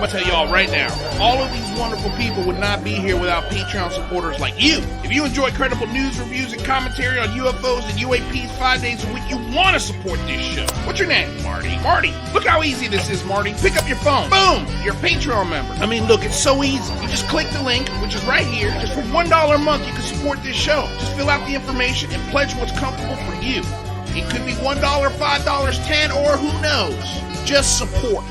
I'm gonna tell y'all right now, all of these wonderful people would not be here without Patreon supporters like you. If you enjoy credible news, reviews, and commentary on UFOs and UAPs 5 days a week, you want to support this show. What's your name? Marty. Marty, look how easy this is, Marty. Pick up your phone. Boom! You're a Patreon member. I mean, look, it's so easy. You just click the link, which is right here. Just for $1 a month, you can support this show. Just fill out the information and pledge what's comfortable for you. It could be $1, $5, $10, or who knows. Just support.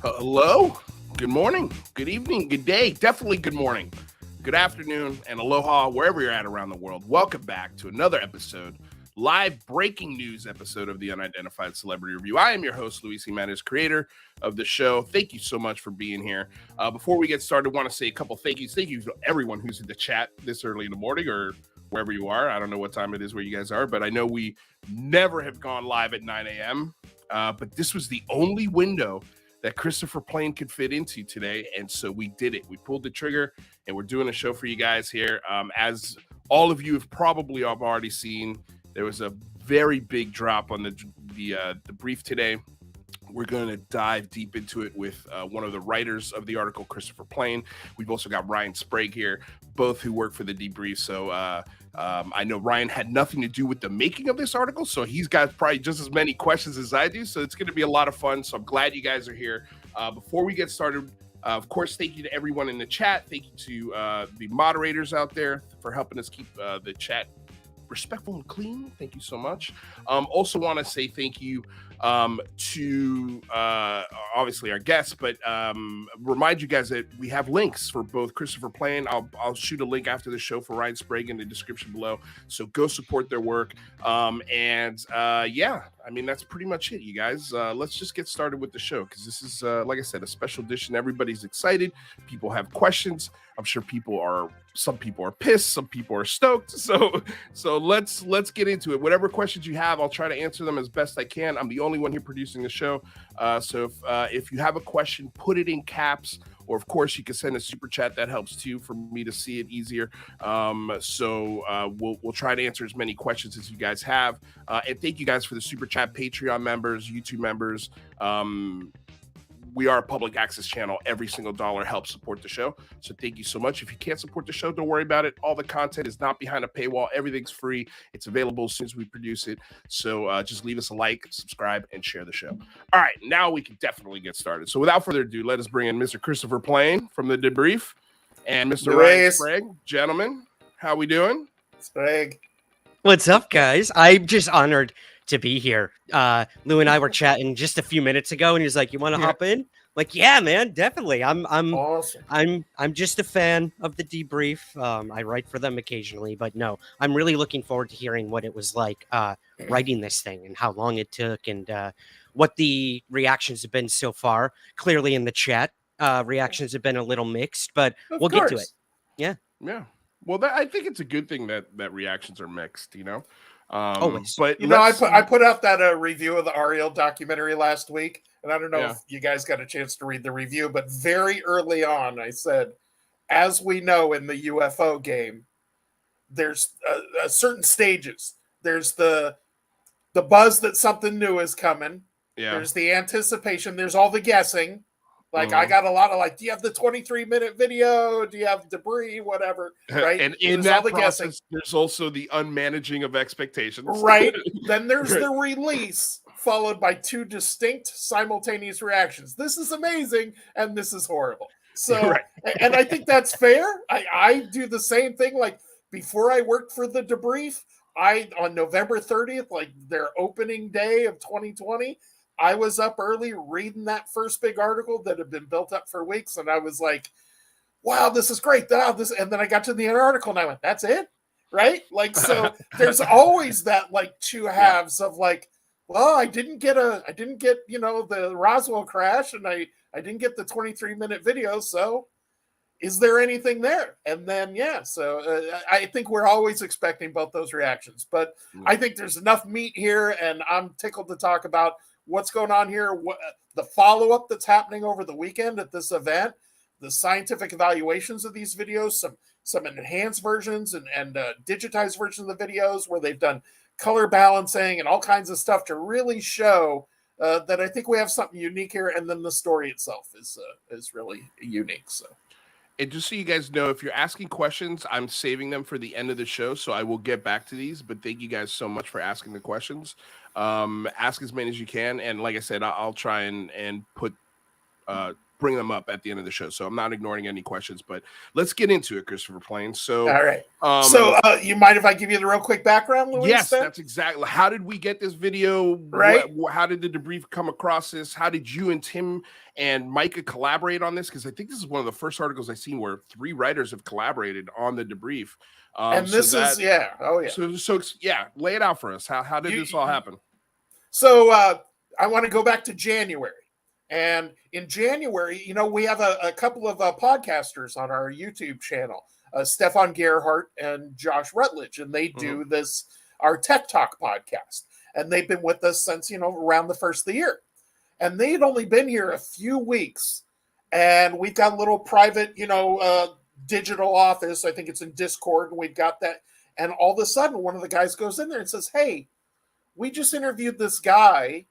Hello, good morning, good evening, good day, definitely good morning, good afternoon, and aloha wherever you're at around the world. Welcome back to another episode, live breaking news episode of the Unidentified Celebrity Review. I am your host, Luis Jimenez, creator of the show. Thank you so much for being here. Before we get started, I want to say a couple thank yous. Thank you to everyone who's in the chat this early in the morning or wherever you are. I don't know what time it is where you guys are, but I know we never have gone live at 9 a.m., but this was the only window that Christopher Plain could fit into today, and so we did it. We pulled the trigger, and we're doing a show for you guys here. As all of you have probably already seen, there was a very big drop on the brief today. We're going to dive deep into it with one of the writers of the article, Christopher Plain. We've also got Ryan Sprague here, both who work for the Debrief. So I know Ryan had nothing to do with the making of this article, so he's got probably just as many questions as I do. So it's going to be a lot of fun. So I'm glad you guys are here. Before we get started, of course, thank you to everyone in the chat. Thank you to the moderators out there for helping us keep the chat respectful and clean. Thank you so much. Also want to say thank you to obviously our guests, but remind you guys that we have links for both Christopher Plain. I'll shoot a link after the show for Ryan Sprague in the description below. So go support their work. Yeah, I mean, that's pretty much it, you guys. Let's just get started with the show because this is, like I said, a special edition. Everybody's excited. People have questions. I'm sure some people are pissed. Some people are stoked. So let's get into it. Whatever questions you have, I'll try to answer them as best I can. I'm the only one here producing the show. So if you have a question, put it in caps, or of course you can send a super chat. That helps too for me to see it easier. We'll try to answer as many questions as you guys have. And thank you guys for the super chat, Patreon members, YouTube members. We are a public access channel. Every single dollar helps support the show. So thank you so much. If you can't support the show, don't worry about it. All the content is not behind a paywall. Everything's free. It's available as soon as we produce it. So just leave us a like, subscribe, and share the show. All right, now we can definitely get started. So without further ado, let us bring in Mr. Christopher Plain from the Debrief and Mr. Ryan Sprague. Gentlemen, how we doing? Sprague. What's up, guys? I'm just honored to be here. Lou and I were chatting just a few minutes ago, and he's like, "You want to hop in?" Like, yeah, man, definitely. I'm awesome. I'm just a fan of the Debrief. I write for them occasionally, but no, I'm really looking forward to hearing what it was like writing this thing and how long it took and what the reactions have been so far. Clearly, in the chat, reactions have been a little mixed, but we'll get to it. Yeah. Well, I think it's a good thing that reactions are mixed. You know. Always. But I put out that review of the Ariel documentary last week, and I don't know if you guys got a chance to read the review, but very early on I said, as we know in the UFO game, there's certain stages. There's the buzz that something new is coming. Yeah. There's the anticipation. There's all the guessing. Like, I got a lot of do you have the 23-minute video? Do you have debris? Whatever, right? And in that process, there's also the unmanaging of expectations. Right. Then there's the release, followed by two distinct simultaneous reactions. This is amazing, and this is horrible. So, and I think that's fair. I do the same thing. Like, before I worked for the Debrief, on November 30th, like their opening day of 2020, I was up early reading that first big article that had been built up for weeks, and I was like, wow, this is great. And then I got to the end article, and I went, that's it? Right? Like, so there's always that, like, two halves of, like, well, I didn't get, the Roswell crash, and I didn't get the 23-minute video, so is there anything there? And then, so I think we're always expecting both those reactions. But I think there's enough meat here, and I'm tickled to talk about what's going on here, the follow-up that's happening over the weekend at this event, the scientific evaluations of these videos, some enhanced versions and digitized versions of the videos where they've done color balancing and all kinds of stuff to really show that I think we have something unique here. And then the story itself is really unique. So. And just so you guys know, if you're asking questions, I'm saving them for the end of the show, so I will get back to these. But thank you guys so much for asking the questions. Ask as many as you can, and like I said, I'll try and put bring them up at the end of the show. So I'm not ignoring any questions, but let's get into it, Christopher Plain. So, all right. So you mind if I give you the real quick background, Luis? Yes, that's exactly. How did we get this video? Right. How did the Debrief come across this? How did you and Tim and Micah collaborate on this? Because I think this is one of the first articles I've seen where 3 writers have collaborated on the Debrief. And this is. So lay it out for us. How did this all happen? So I want to go back to January. And in January, we have a couple of podcasters on our YouTube channel, Stefan Gerhardt and Josh Rutledge, and they do our Tech Talk podcast. And they've been with us since, around the first of the year. And they had only been here a few weeks. And we've got a little private, digital office. I think it's in Discord, and we've got that. And all of a sudden, one of the guys goes in there and says, "Hey, we just interviewed this guy,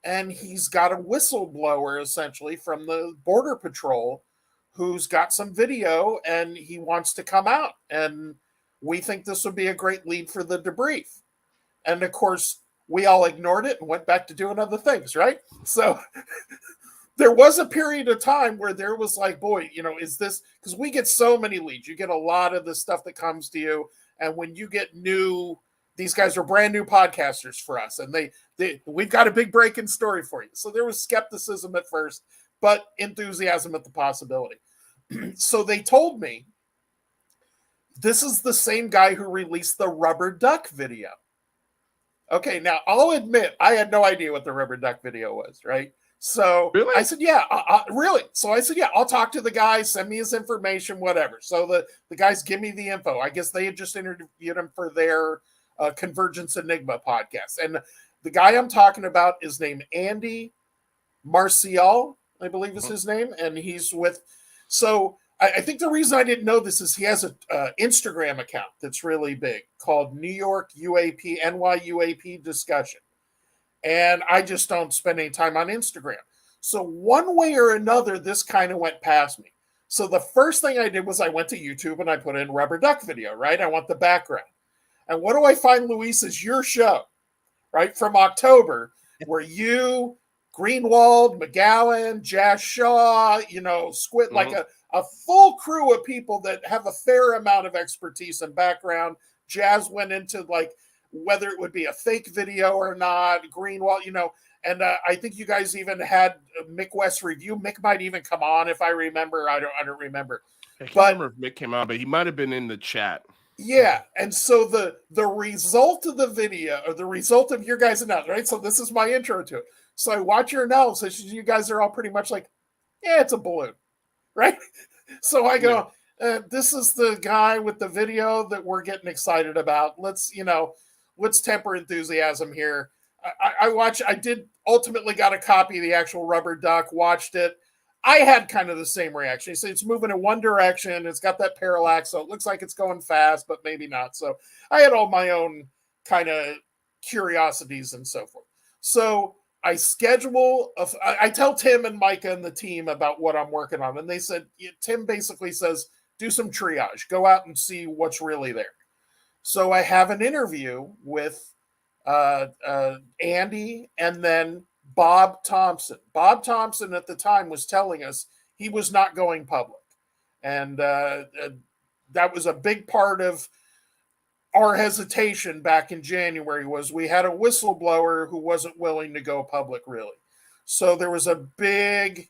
and he's got a whistleblower essentially from the Border Patrol who's got some video, and he wants to come out. And we think this would be a great lead for the Debrief." And of course, we all ignored it and went back to doing other things, right? So there was a period of time where there was like, boy, is this, because we get so many leads. You get a lot of the stuff that comes to you. And when you get these guys are brand new podcasters for us, and we've got a big breaking story for you. So there was skepticism at first, but enthusiasm at the possibility. So they told me this is the same guy who released the rubber duck video. Okay, now I'll admit I had no idea what the rubber duck video was, right? So really? I said, yeah, really. So I said, yeah, I'll talk to the guy, send me his information, whatever. So the guys give me the info. I guess they had just interviewed him for their Convergence Enigma podcast. And the guy I'm talking about is named Andy Marcial, I believe is his name. And he's with, so I think the reason I didn't know this is he has an Instagram account that's really big called New York UAP, NYUAP discussion. And I just don't spend any time on Instagram. So one way or another, this kind of went past me. So the first thing I did was I went to YouTube and I put in rubber duck video, right? I want the background. And what do I find, Luis, is your show, right? From October, where you, Greenwald, McGowan, Jazz Shaw, Squid, like a full crew of people that have a fair amount of expertise and background. Jazz went into like whether it would be a fake video or not, Greenwald, and I think you guys even had Mick West review. Mick might even come on if I remember. I don't remember. I can't remember if Mick came on, but he might have been in the chat. Yeah, and so the result of the video, or the result of your guys' analysis, right? So this is my intro to it. So I watch your analysis. You guys are all pretty much like, yeah, it's a balloon, right? So I go, this is the guy with the video that we're getting excited about. Let's temper enthusiasm here. I did ultimately got a copy of the actual rubber duck, watched it. I had kind of the same reaction. So it's moving in one direction. It's got that parallax, so it looks like it's going fast, but maybe not. So I had all my own kind of curiosities and so forth. So I I tell Tim and Micah and the team about what I'm working on. And they said, Tim basically says, do some triage, go out and see what's really there. So I have an interview with Andy and then Bob Thompson. Bob Thompson at the time was telling us he was not going public. And that was a big part of our hesitation back in January was we had a whistleblower who wasn't willing to go public, really. So there was a big,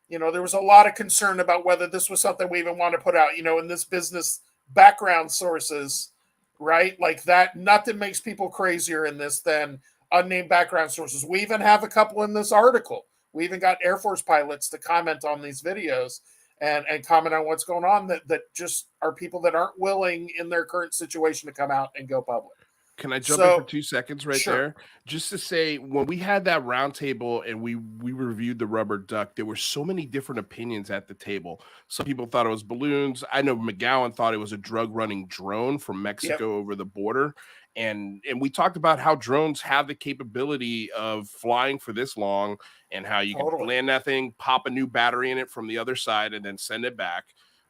there was a lot of concern about whether this was something we even want to put out, in this business background sources, right? Like that, nothing makes people crazier in this than unnamed background sources. We even have a couple in this article. We even got Air Force pilots to comment on these videos. and comment on what's going on that just are people that aren't willing in their current situation to come out and go public. Can I jump in for 2 seconds right sure. there? Just to say, when we had that roundtable and we reviewed the rubber duck, there were so many different opinions at the table. Some people thought it was balloons. I know McGowan thought it was a drug-running drone from Mexico over the border. And we talked about how drones have the capability of flying for this long and how you can land that thing, pop a new battery in it from the other side, and then send it back.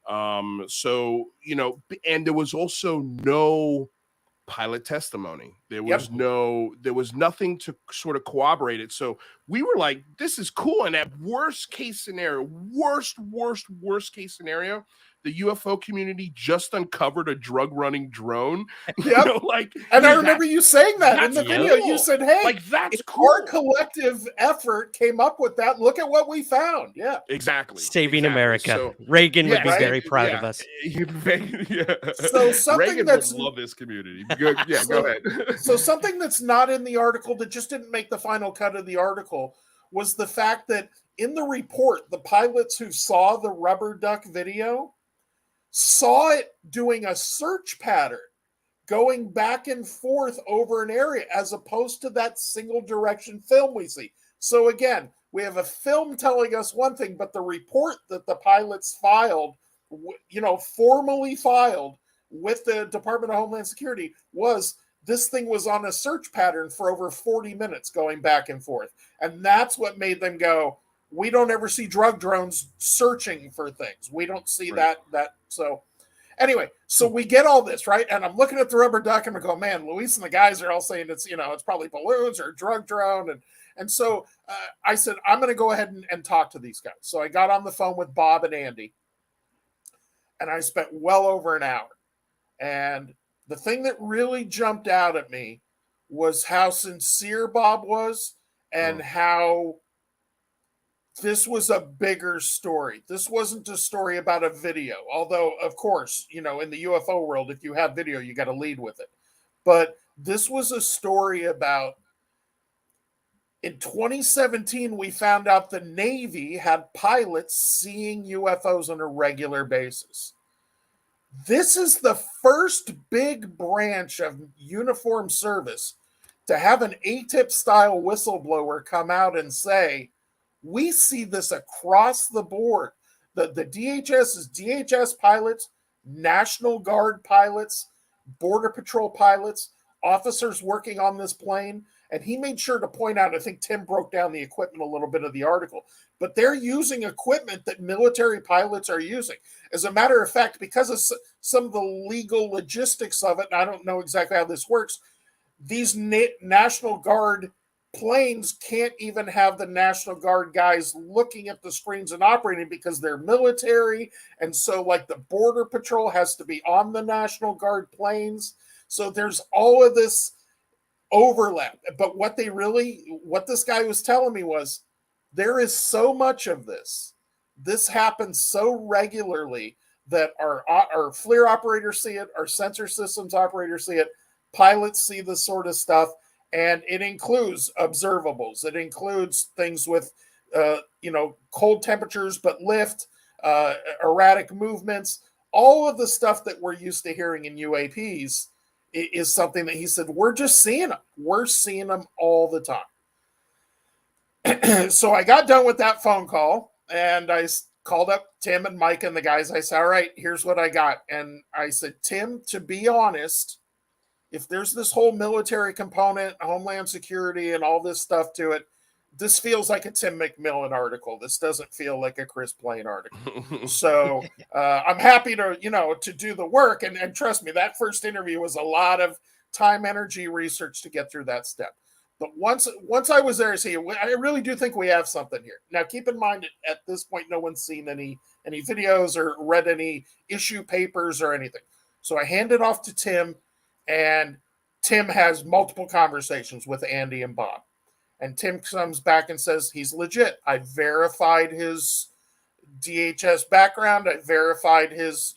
So, you know, and there was also no pilot testimony. There was nothing to sort of corroborate it. So we were like, this is cool. And at worst case scenario, worst case scenario, the UFO community just uncovered a drug running drone. Yeah. And I remember you saying that in the video. Cool. You said, hey, like that's cool. Our collective effort came up with that. Look at what we found. Yeah. Exactly. Saving America. So, Reagan would be very proud of us. So something Reagan that's would love this community. Go ahead. So something that's not in the article that just didn't make the final cut of the article was the fact that in the report, the pilots who saw the rubber duck video saw it doing a search pattern, going back and forth over an area, as opposed to that single direction film we see. So again, we have a film telling us one thing, but the report that the pilots filed, formally filed with the Department of Homeland Security, was this thing was on a search pattern for over 40 minutes going back and forth. And that's what made them go, we don't ever see drug drones searching for things. We don't see that. So anyway, so we get all this, right? And I'm looking at the rubber duck and I go, man, Luis and the guys are all saying it's probably balloons or a drug drone. And so I said, I'm going to go ahead and talk to these guys. So I got on the phone with Bob and Andy and I spent well over an hour. And the thing that really jumped out at me was how sincere Bob was and how this was a bigger story. This wasn't a story about a video. Although, of course, in the UFO world, if you have video, you got to lead with it. But this was a story about, in 2017, we found out the Navy had pilots seeing UFOs on a regular basis. This is the first big branch of uniformed service to have an ATIP-style whistleblower come out and say, we see this across the board. The DHS is DHS pilots, National Guard pilots, Border Patrol pilots, officers working on this plane. And he made sure to point out, I think Tim broke down the equipment a little bit of the article, but they're using equipment that military pilots are using. As a matter of fact, because of some of the legal logistics of it, and I don't know exactly how this works, these National Guard planes can't even have the National Guard guys looking at the screens and operating because they're military. And so like the Border Patrol has to be on the National Guard planes. So there's all of this overlap. But what this guy was telling me was there is so much of this. This happens so regularly that our FLIR operators see it, our sensor systems operators see it, pilots see this sort of stuff. And it includes observables. It includes things with, cold temperatures, but lift, erratic movements. All of the stuff that we're used to hearing in UAPs is something that he said, we're just seeing them. We're seeing them all the time. So I got done with that phone call and I called up Tim and Mike and the guys. I said, all right, here's what I got. And I said, Tim, to be honest, if there's this whole military component, Homeland Security, and all this stuff to it, this feels like a Tim McMillan article. This doesn't feel like a Chris Plain article. So I'm happy to, to do the work. And trust me, that first interview was a lot of time, energy, research to get through that step. But once I was there, I really do think we have something here. Now, keep in mind, at this point, no one's seen any videos or read any issue papers or anything. So I hand it off to Tim. And Tim has multiple conversations with Andy and Bob. And Tim comes back and says, he's legit. I verified his DHS background. I verified his,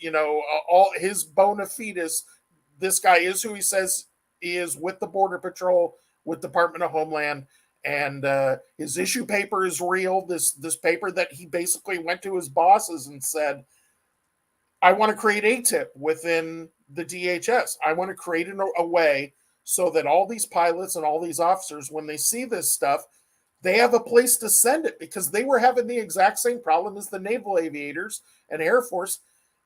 all his bona fides. This guy is who he says he is, with the Border Patrol, with Department of Homeland. And his issue paper is real. This paper that he basically went to his bosses and said, I want to create ATIP within the DHS. I want to create a way so that all these pilots and all these officers, when they see this stuff, they have a place to send it, because they were having the exact same problem as the naval aviators and Air Force.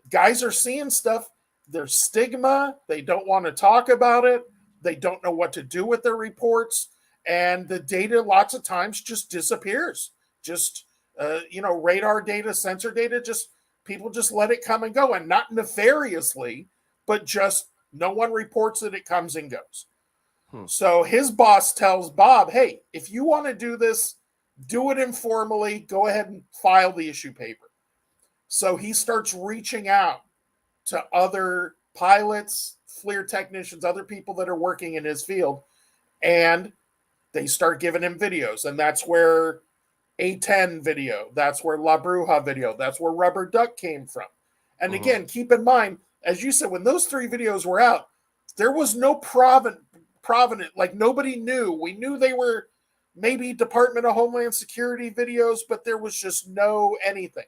Guys are seeing stuff. There's stigma. They don't want to talk about it. They don't know what to do with their reports. And the data lots of times just disappears. Just, radar data, sensor data, people just let it come and go, and not nefariously, but just no one reports it. It comes and goes. So his boss tells Bob, hey, if you want to do this, do it informally. Go ahead and file the issue paper. So he starts reaching out to other pilots, FLIR technicians, other people that are working in his field, and they start giving him videos. And that's where A10 video, that's where La Bruja video, that's where Rubber Duck came from. And again, keep in mind, as you said, when those 3 videos were out, there was no provenant, like nobody knew. We knew they were maybe Department of Homeland Security videos, but there was just no anything.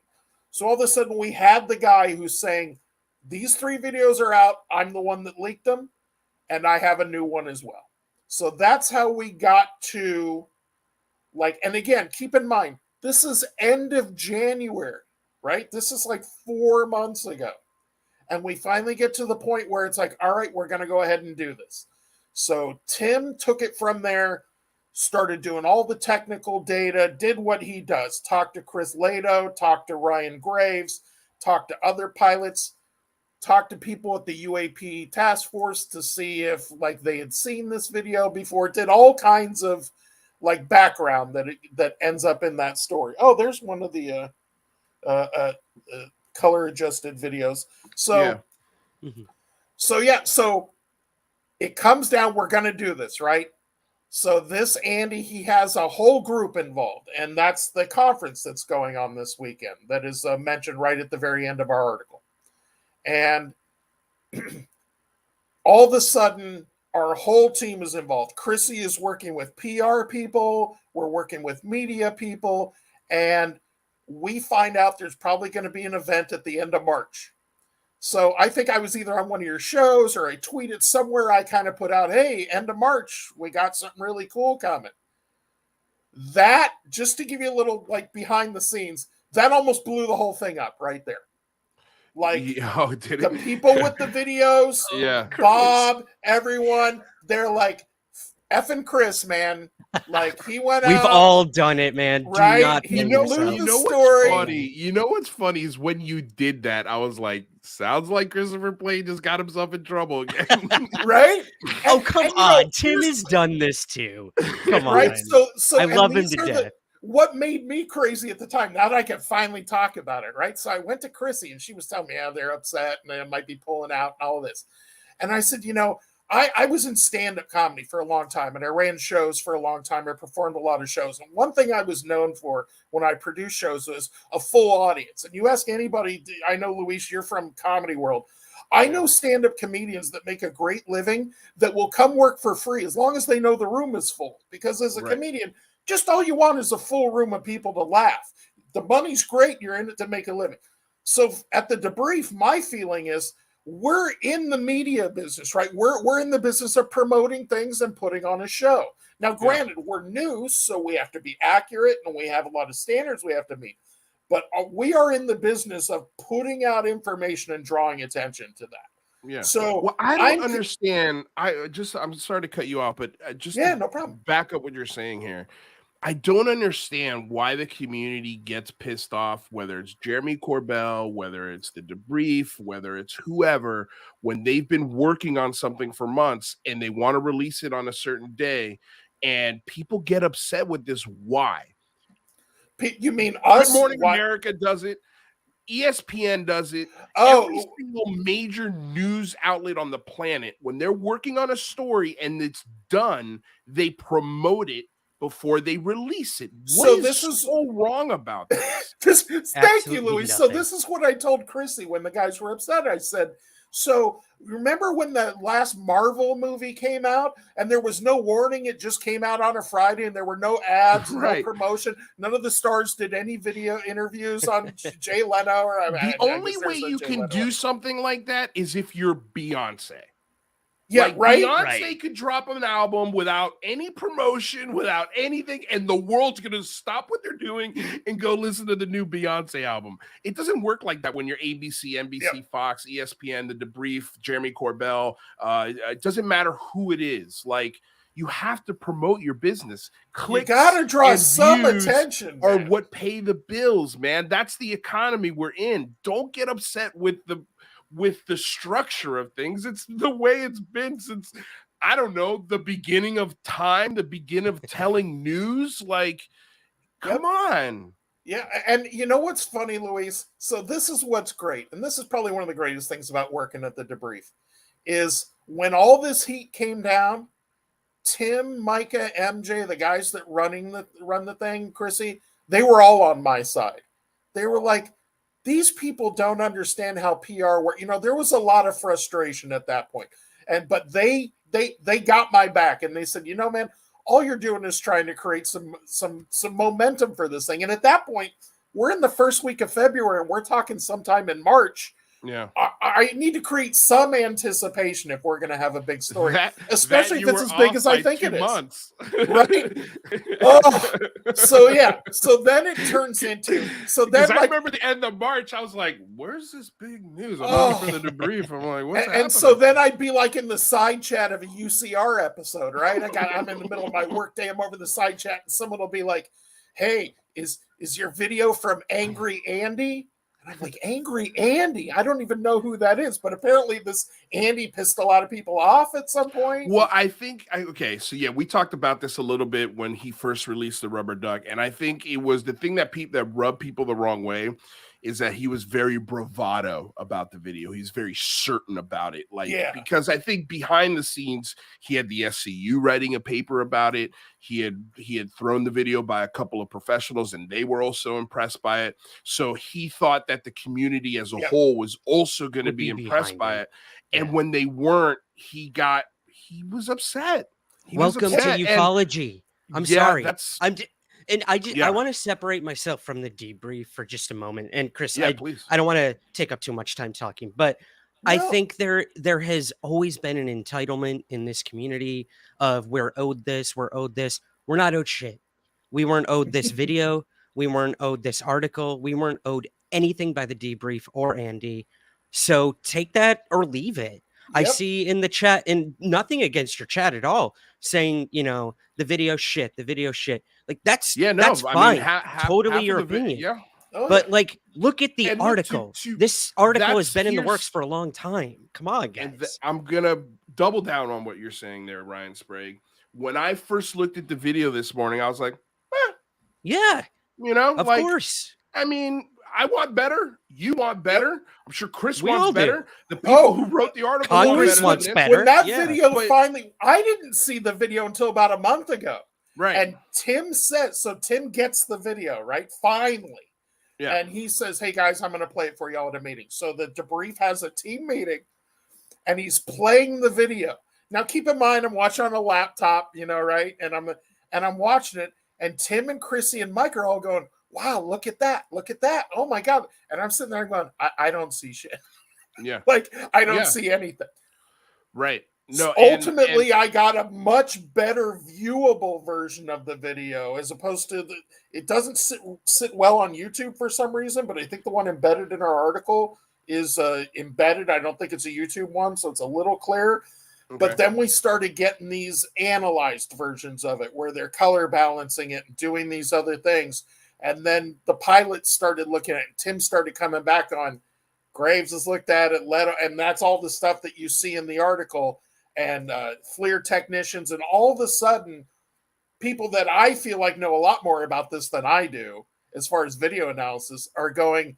So all of a sudden we had the guy who's saying, these 3 videos are out. I'm the one that leaked them, and I have a new one as well. So that's how we got to, and again, keep in mind, this is end of January, right? This is like 4 months ago. And we finally get to the point where it's like, all right, we're going to go ahead and do this. So Tim took it from there, started doing all the technical data, did what he does, talked to Chris Lato, talked to Ryan Graves, talked to other pilots, talked to people at the UAP task force to see if they had seen this video before, did all kinds of background that ends up in that story. Oh, there's one of the color adjusted videos. So, so it comes down, we're going to do this, right? So this Andy, he has a whole group involved, and that's the conference that's going on this weekend that is mentioned right at the very end of our article. And all of a sudden, our whole team is involved. Chrissy is working with PR people. We're working with media people. And we find out there's probably going to be an event at the end of March. So I think I was either on one of your shows or I tweeted somewhere. I kind of put out, hey, end of March, we got something really cool coming. That, just to give you a little behind the scenes, that almost blew the whole thing up right there. The people with the videos, Bob, everyone, they're like, effing Chris, man. He went out. We've all done it, man. Right? Do not You know what's funny? You know what's funny is when you did that, I was like, sounds like Christopher Plane just got himself in trouble again. Right? Oh, come on. Tim has done this too. Come on. Right? So I love him to death. What made me crazy at the time, now that I can finally talk about it, right? So I went to Chrissy and she was telling me, they're upset and they might be pulling out and all of this. And I said, I was in stand-up comedy for a long time, and I ran shows for a long time. I performed a lot of shows. And one thing I was known for when I produced shows was a full audience. And you ask anybody, I know, Luis, you're from comedy world. I know stand-up comedians that make a great living that will come work for free as long as they know the room is full. Because as a comedian, just all you want is a full room of people to laugh. The money's great. You're in it to make a living. So at the Debrief, my feeling is we're in the media business, right? We're in the business of promoting things and putting on a show. Now, granted, we're news, so we have to be accurate and we have a lot of standards we have to meet. But we are in the business of putting out information and drawing attention to that. Yeah. So I don't understand. I'm sorry to cut you off, but just no problem. Back up what you're saying here. I don't understand why the community gets pissed off, whether it's Jeremy Corbell, whether it's the Debrief, whether it's whoever, when they've been working on something for months and they want to release it on a certain day, and people get upset with this. Why? You mean us? Good Morning America does it. ESPN does it. Oh, every single major news outlet on the planet, when they're working on a story and it's done, they promote it before they release it. What is so wrong about this? Thank you, Louis. So this is what I told Chrissy when the guys were upset. I said, so remember when the last Marvel movie came out and there was no warning? It just came out on a Friday and there were no ads, no promotion. None of the stars did any video interviews on Jay Leno. The only way you can do something like that is if you're Beyonce. Yeah, like right. Beyonce could drop an album without any promotion, without anything, and the world's going to stop what they're doing and go listen to the new Beyonce album. It doesn't work like that when you're ABC, NBC, Fox, ESPN, The Debrief, Jeremy Corbell. It doesn't matter who it is. Like, you have to promote your business. Clicks you got to draw some attention, or what pay the bills, man. That's the economy we're in. Don't get upset with the structure of things. It's the way it's been since, I don't know, the beginning of time, the beginning of telling news. Like, come on. Yeah, and you know what's funny, Luis? So this is what's great, and this is probably one of the greatest things about working at the Debrief, is when all this heat came down, Tim, Micah, MJ, the guys that run the thing, Chrissy, they were all on my side. They were like, these people don't understand how PR works. You know, there was a lot of frustration at that point. But they got my back and they said, you know, man, all you're doing is trying to create some momentum for this thing. And at that point, we're in the first week of February and we're talking sometime in March. Yeah, I need to create some anticipation if we're going to have a big story, especially if it's as big as I think it is. Right? So then it turns into. So then, I remember the end of March, I was like, "Where's this big news?" I'm looking for the debrief. I'm like, "What's happening?" And so then I'd be like in the side chat of a UCR episode, right? I'm in the middle of my work day. I'm over the side chat, and someone will be like, "Hey, is your video from Angry Andy?" And I'm like, Angry Andy? I don't even know who that is. But apparently this Andy pissed a lot of people off at some point. Well, I think, we talked about this a little bit when he first released the Rubber Duck. And I think it was the thing that rubbed people the wrong way is that he was very bravado about the video. He's very certain about it. Because I think behind the scenes, he had the SCU writing a paper about it. He had thrown the video by a couple of professionals and they were also impressed by it. So he thought that the community as a whole was also going to be impressed by it. And when they weren't, he was upset. Welcome to ufology. I'm sorry. I want to separate myself from the debrief for just a moment. And Chris, I don't want to take up too much time talking, but I think there has always been an entitlement in this community of we're owed this. We're not owed shit. We weren't owed this video. We weren't owed this article. We weren't owed anything by the debrief or Andy. So take that or leave it. I see in the chat, and nothing against your chat at all, saying, you know, the video shit. Like that's fine. Totally your opinion. But like, look at the article. This article has been in the works for a long time. Come on, guys. I'm gonna double down on what you're saying there, Ryan Sprague. When I first looked at the video this morning, I was like, yeah, you know, of course. I mean, I want better. You want better. I'm sure Chris wants better. The people who wrote the article wants better. When that video finally, I didn't see the video until about a month ago. Right. And Tim says, so Tim gets the video, right? Finally. Yeah. And he says, hey guys, I'm going to play it for y'all at a meeting. So the Debrief has a team meeting and he's playing the video. Now keep in mind, I'm watching on a laptop, you know, right? And I'm watching it. And Tim and Chrissy and Mike are all going, wow, look at that. Oh my God. And I'm sitting there going, I don't see shit. Yeah. Like I don't see anything. Right. No. So ultimately, I got a much better viewable version of the video as opposed to it doesn't sit well on YouTube for some reason, but I think the one embedded in our article is embedded. I don't think it's a YouTube one, so it's a little clearer. Okay. But then we started getting these analyzed versions of it where they're color balancing it and doing these other things. And then the pilots started looking at it. Tim started coming back on. Graves has looked at it, Leto, and that's all the stuff that you see in the article. And FLIR technicians, and all of a sudden, people that I feel like know a lot more about this than I do, as far as video analysis, are going,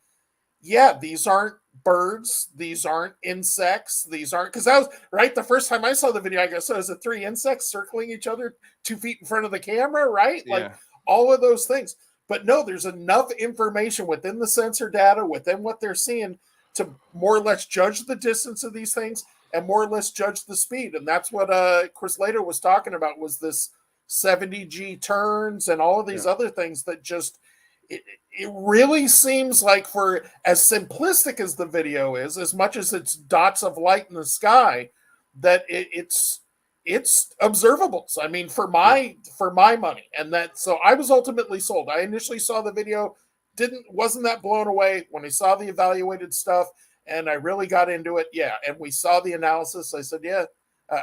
yeah, these aren't birds, these aren't insects, these aren't, because that was, right, the first time I saw the video, I guess, so is it 3 insects circling each other 2 feet in front of the camera, right? Yeah. Like, all of those things. But no, there's enough information within the sensor data, within what they're seeing, to more or less judge the distance of these things. and more or less judge the speed. And that's what Chris Later was talking about, was this 70G turns and all of these other things that just, it really seems like, for as simplistic as the video is, as much as it's dots of light in the sky, that it's observables. I mean, for my money. And that, so I was ultimately sold. I initially saw the video, wasn't that blown away. When I saw the evaluated stuff and I really got into it, and we saw the analysis, I said,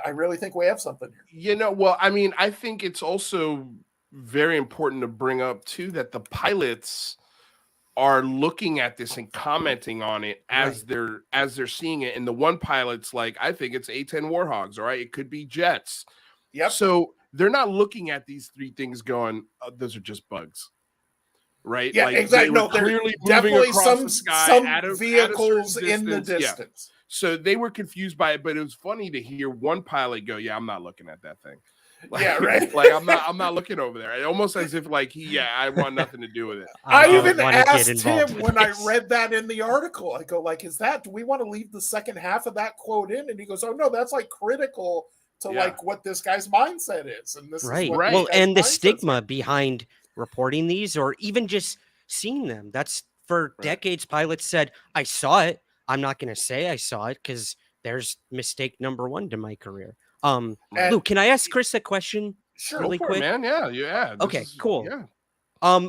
I really think we have something here. Well, I mean, I think it's also very important to bring up too that the pilots are looking at this and commenting on it as they're seeing it. And the one pilot's like, I think it's A-10 Warhogs, all right? It could be jets. Yep. So they're not looking at these three things going, those are just bugs. Right? Yeah, like, exactly. No, clearly definitely some vehicles in the distance. Yeah. So they were confused by it, but it was funny to hear one pilot go, I'm not looking at that thing. Right. Like I'm not looking over there. Almost as if like I want nothing to do with it. I even asked him when I read that in the article. I go, like, do we want to leave the second half of that quote in? And he goes, oh no, that's like critical to like what this guy's mindset is. And this is what well, and the stigma behind reporting these, or even just seeing them. That's for decades. Pilots said, I saw it. I'm not going to say I saw it because there's mistake number one to my career. Luke, can I ask Chris a question? Sure, really quick, man. Yeah. Okay, cool. Yeah.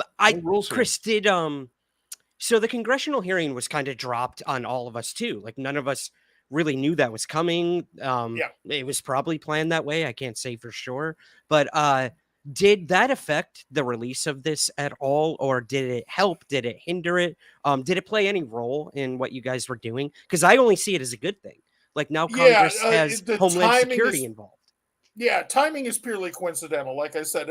Chris did. So the congressional hearing was kind of dropped on all of us too. Like none of us really knew that was coming. It was probably planned that way. I can't say for sure, but did that affect the release of this at all, or did it help? Did it hinder it? Did it play any role in what you guys were doing? Because I only see it as a good thing. Like now Congress has Homeland Security involved. Yeah, timing is purely coincidental. Like I said,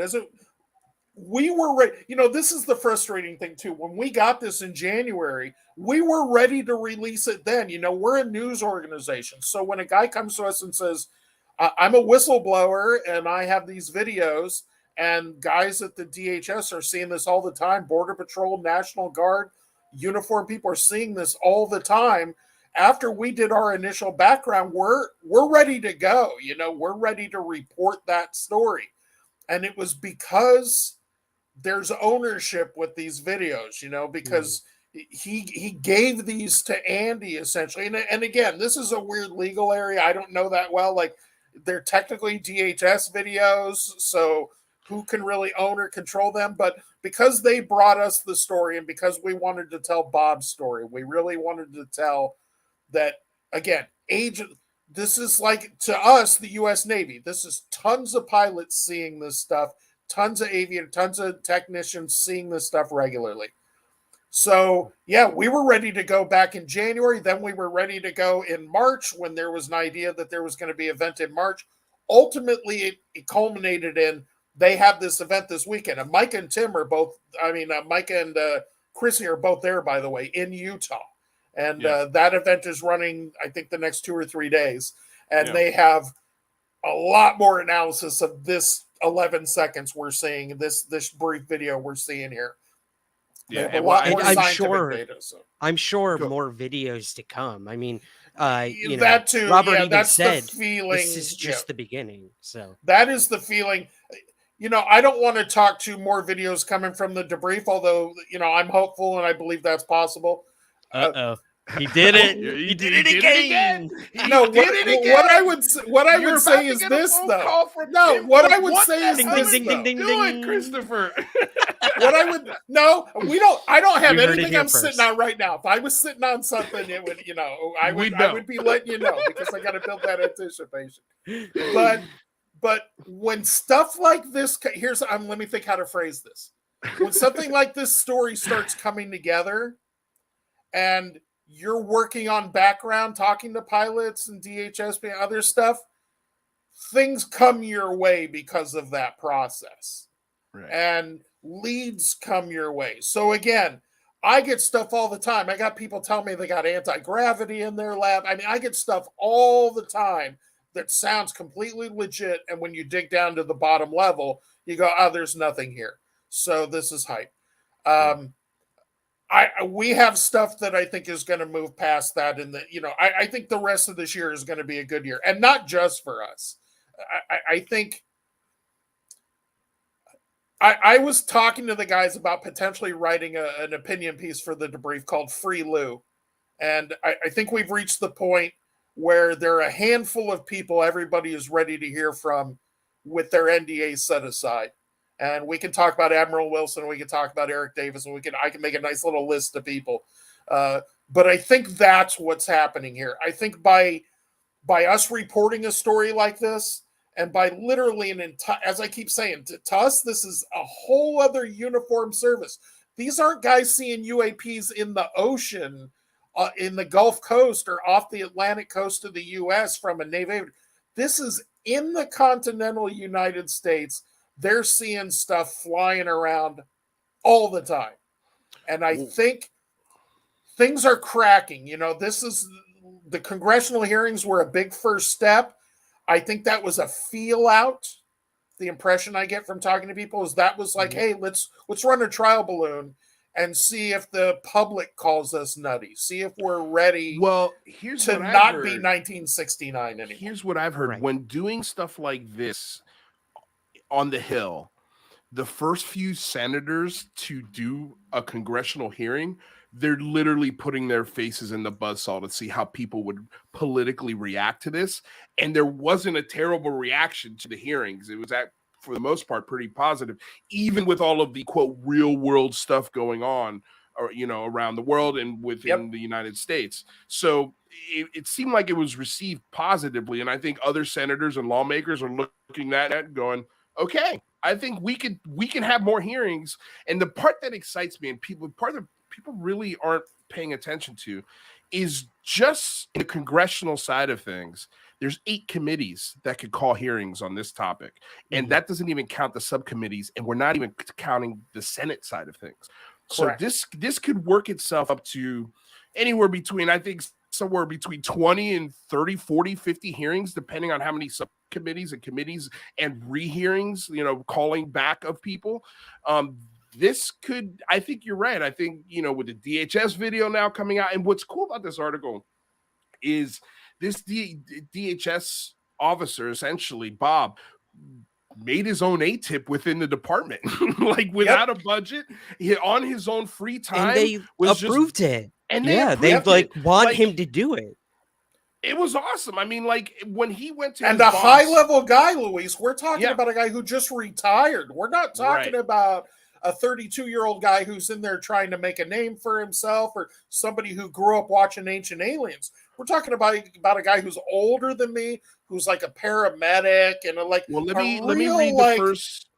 we were ready. This is the frustrating thing too. When we got this in January, we were ready to release it then. We're a news organization. So when a guy comes to us and says, I'm a whistleblower and I have these videos, and guys at the DHS are seeing this all the time, Border Patrol, National Guard, uniformed people are seeing this all the time. After we did our initial background, we're ready to go. We're ready to report that story. And it was because there's ownership with these videos, because he gave these to Andy essentially. And again, this is a weird legal area. I don't know that well. Like, they're technically DHS videos, so who can really own or control them? But because they brought us the story, and because we wanted to tell Bob's story, we really wanted to tell that, again, this is like, to us, the U.S. Navy, this is tons of pilots seeing this stuff, tons of aviators, tons of technicians seeing this stuff regularly. So, we were ready to go back in January. Then we were ready to go in March when there was an idea that there was going to be an event in March. Ultimately, it culminated in, they have this event this weekend. And Mike and Tim are both, Mike and Chrissy are both there, by the way, in Utah. And that event is running, I think, the next 2 or 3 days. And they have a lot more analysis of this 11 seconds we're seeing, this brief video we're seeing here. Yeah, a lot more I'm scientific sure. Data, so. I'm sure more videos to come. I mean, that too. Robert even that's said the feeling. This is just the beginning. So that is the feeling. I don't want to talk to more videos coming from the debrief, although I'm hopeful and I believe that's possible. He did it. He did it again. What I would say is this, though. No, what I would say is this, ding, Christopher. I don't have anything I'm sitting on right now. If I was sitting on something, it would, I would be letting you know, because I got to build that anticipation. But when stuff like this, let me think how to phrase this. When something like this story starts coming together, and you're working on background, talking to pilots and DHS and other stuff, things come your way because of that process. Right. And leads come your way. So again, I get stuff all the time. I got people telling me they got anti-gravity in their lab. I mean, I get stuff all the time that sounds completely legit. And when you dig down to the bottom level, you go, there's nothing here. So this is hype. we have stuff that I think is going to move past that, and I think the rest of this year is going to be a good year, and not just for us. I think I was talking to the guys about potentially writing an opinion piece for the Debrief called Free Lou, and I think we've reached the point where there are a handful of people everybody is ready to hear from with their NDAs set aside. And we can talk about Admiral Wilson, we can talk about Eric Davis, and I can make a nice little list of people. But I think that's what's happening here. I think by us reporting a story like this, and by literally as I keep saying, to us, this is a whole other uniformed service. These aren't guys seeing UAPs in the ocean, in the Gulf Coast or off the Atlantic coast of the U.S. from a Navy. This is in the continental United States. They're seeing stuff flying around all the time. And I think things are cracking. This is the congressional hearings were a big first step. I think that was a feel out. The impression I get from talking to people is that was like, hey, let's run a trial balloon and see if the public calls us nutty. See if we're ready to not be 1969 anymore. Here's what I've heard. Right. When doing stuff like this on the Hill, the first few senators to do a congressional hearing, they're literally putting their faces in the buzzsaw to see how people would politically react to this. And there wasn't a terrible reaction to the hearings. It was, for the most part, pretty positive, even with all of the, quote, real world stuff going on, or, around the world and within the United States. So it seemed like it was received positively. And I think other senators and lawmakers are looking at it going, okay, I think we can have more hearings. And the part that excites me, and people really aren't paying attention to, is just the congressional side of things. There's 8 committees that could call hearings on this topic. And that doesn't even count the subcommittees. And we're not even counting the Senate side of things. Correct. So this could work itself up to anywhere between, I think, somewhere between 20 and 30, 40, 50 hearings, depending on how many subcommittees and committees and rehearings, calling back of people. This could, I think you're right. I think, with the DHS video now coming out, and what's cool about this article is this DHS officer, essentially, Bob, made his own ATIP within the department, like without a budget, on his own free time. And they approved it. And they want him to do it. It was awesome. I mean, like when he went to a high-level guy, Luis, we're talking about a guy who just retired. We're not talking about a 32-year-old guy who's in there trying to make a name for himself, or somebody who grew up watching Ancient Aliens. We're talking about a guy who's older than me, who's like a paramedic and let me read the first.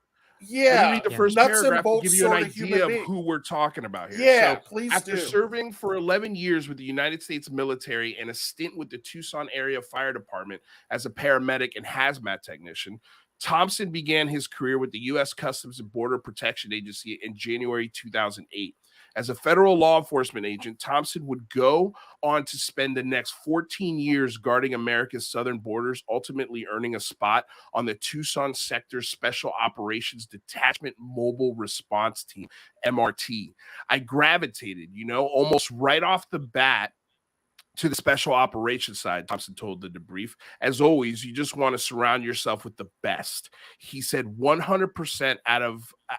Let me read the first paragraph to give you an idea of who we're talking about here. Yeah, please do. After serving for 11 years with the United States military and a stint with the Tucson area fire department as a paramedic and hazmat technician, Thompson began his career with the U.S. Customs and Border Protection Agency in January 2008. As a federal law enforcement agent, Thompson would go on to spend the next 14 years guarding America's southern borders, ultimately earning a spot on the Tucson Sector Special Operations Detachment Mobile Response Team, MRT. I gravitated, almost right off the bat to the special operations side, Thompson told the Debrief. As always, you just want to surround yourself with the best. He said 100%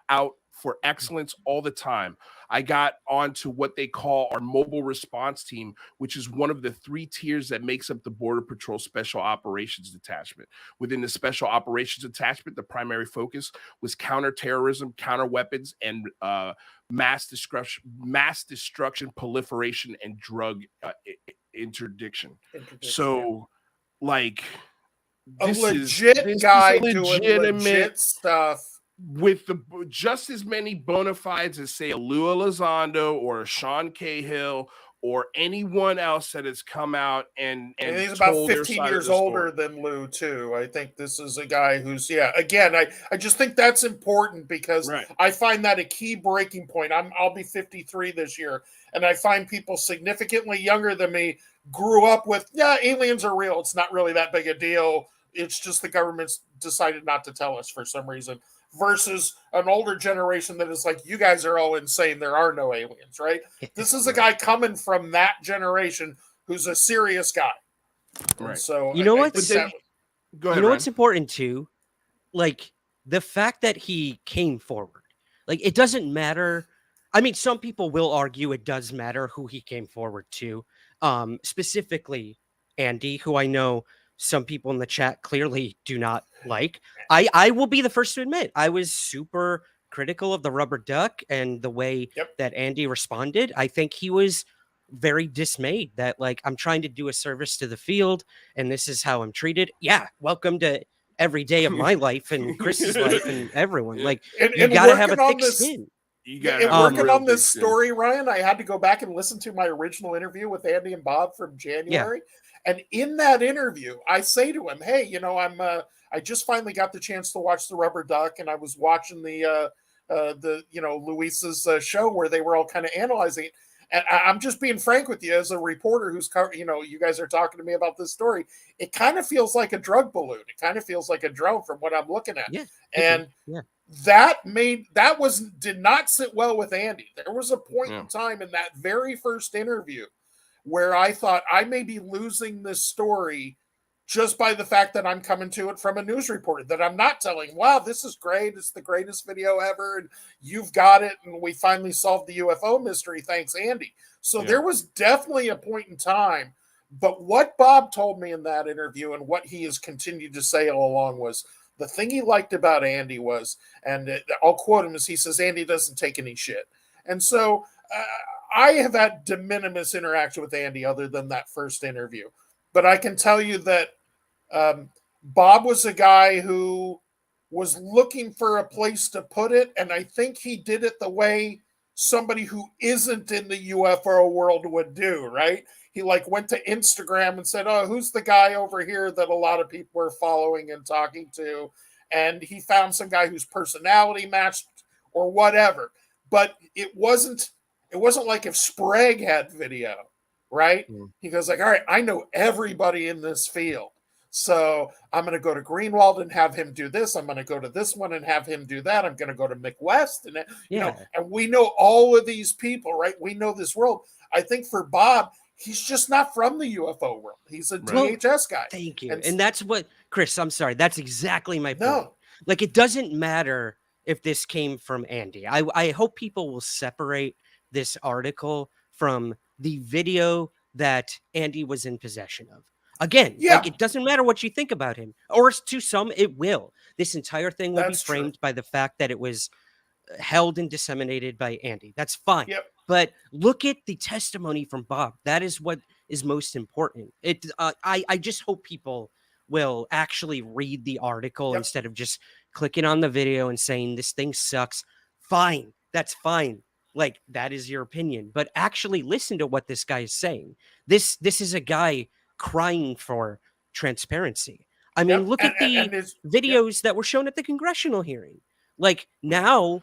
out for excellence all the time. I got onto what they call our mobile response team, which is one of the 3 tiers that makes up the Border Patrol Special Operations Detachment. Within the Special Operations Detachment, the primary focus was counterterrorism, counterweapons, and mass destruction, proliferation, and drug interdiction. So, like, this is guy doing legit stuff. With just as many bona fides as, say, a Lua Elizondo or a Sean Cahill or anyone else that has come out and he's about 15 years older than Lou too. I think this is a guy who's again, I just think that's important because I find that a key breaking point. I'll be 53 this year, and I find people significantly younger than me grew up with aliens are real. It's not really that big a deal. It's just the government's decided not to tell us for some reason. versus an older generation that is like, you guys are all insane. There are no aliens, right? This is a guy coming from that generation who's a serious guy. Right. So you know what? Go ahead, you know Ryan. what's important too? Like the fact that he came forward. Like it doesn't matter. I mean, some people will argue it does matter who he came forward to. Specifically Andy, who I know some people in the chat clearly do not like. I will be the first to admit I was super critical of the rubber duck and the way that Andy responded. I think he was very dismayed that like I'm trying to do a service to the field and this is how I'm treated. Yeah, welcome to every day of my life and Chris's life and everyone. Like you gotta have a thick skin. Working on this story, Ryan, I had to go back and listen to my original interview with Andy and Bob from January. And in that interview, I say to him, hey, you know, I just finally got the chance to watch the Rubber Duck, and I was watching the you know, Luis's show where they were all kind of analyzing it. And I'm just being frank with you as a reporter who's, you know, you guys are talking to me about this story. It kind of feels like a drug balloon. It kind of feels like a drone from what I'm looking at. And that did not sit well with Andy. There was a point in time in that very first interview where I thought I may be losing this story just by the fact that I'm coming to it from a news reporter, that I'm not telling, wow, this is great. It's the greatest video ever. And you've got it. And we finally solved the UFO mystery. Thanks, Andy. So there was definitely a point in time. But what Bob told me in that interview and what he has continued to say all along was the thing he liked about Andy was, and I'll quote him as he says, Andy doesn't take any shit. And so I have had de minimis interaction with Andy other than that first interview. But I can tell you that Bob was a guy who was looking for a place to put it, and I think he did it the way somebody who isn't in the UFO world would do, right? He like went to Instagram and said, oh, who's the guy over here that a lot of people are following and talking to? And he found some guy whose personality matched or whatever. But it wasn't like if Sprague had video, right? He goes like, all right, I know everybody in this field. So I'm going to go to Greenwald and have him do this. I'm going to go to this one and have him do that. I'm going to go to McWest and you know, and we know all of these people, right? We know this world. I think for Bob, he's just not from the UFO world. He's a DHS guy. Thank you. And that's what, Chris, I'm sorry. That's exactly my point. Like, it doesn't matter if this came from Andy. I hope people will separate this article from the video that Andy was in possession of. Again, like, it doesn't matter what you think about him, or to some, it will. This entire thing will be framed by the fact that it was held and disseminated by Andy. That's fine. But look at the testimony from Bob. That is what is most important. I just hope people will actually read the article instead of just clicking on the video and saying this thing sucks. Fine. That's fine. Like, that is your opinion. But actually listen to what this guy is saying. This is a guy crying for transparency. I mean, look at the videos that were shown at the congressional hearing. Like, now,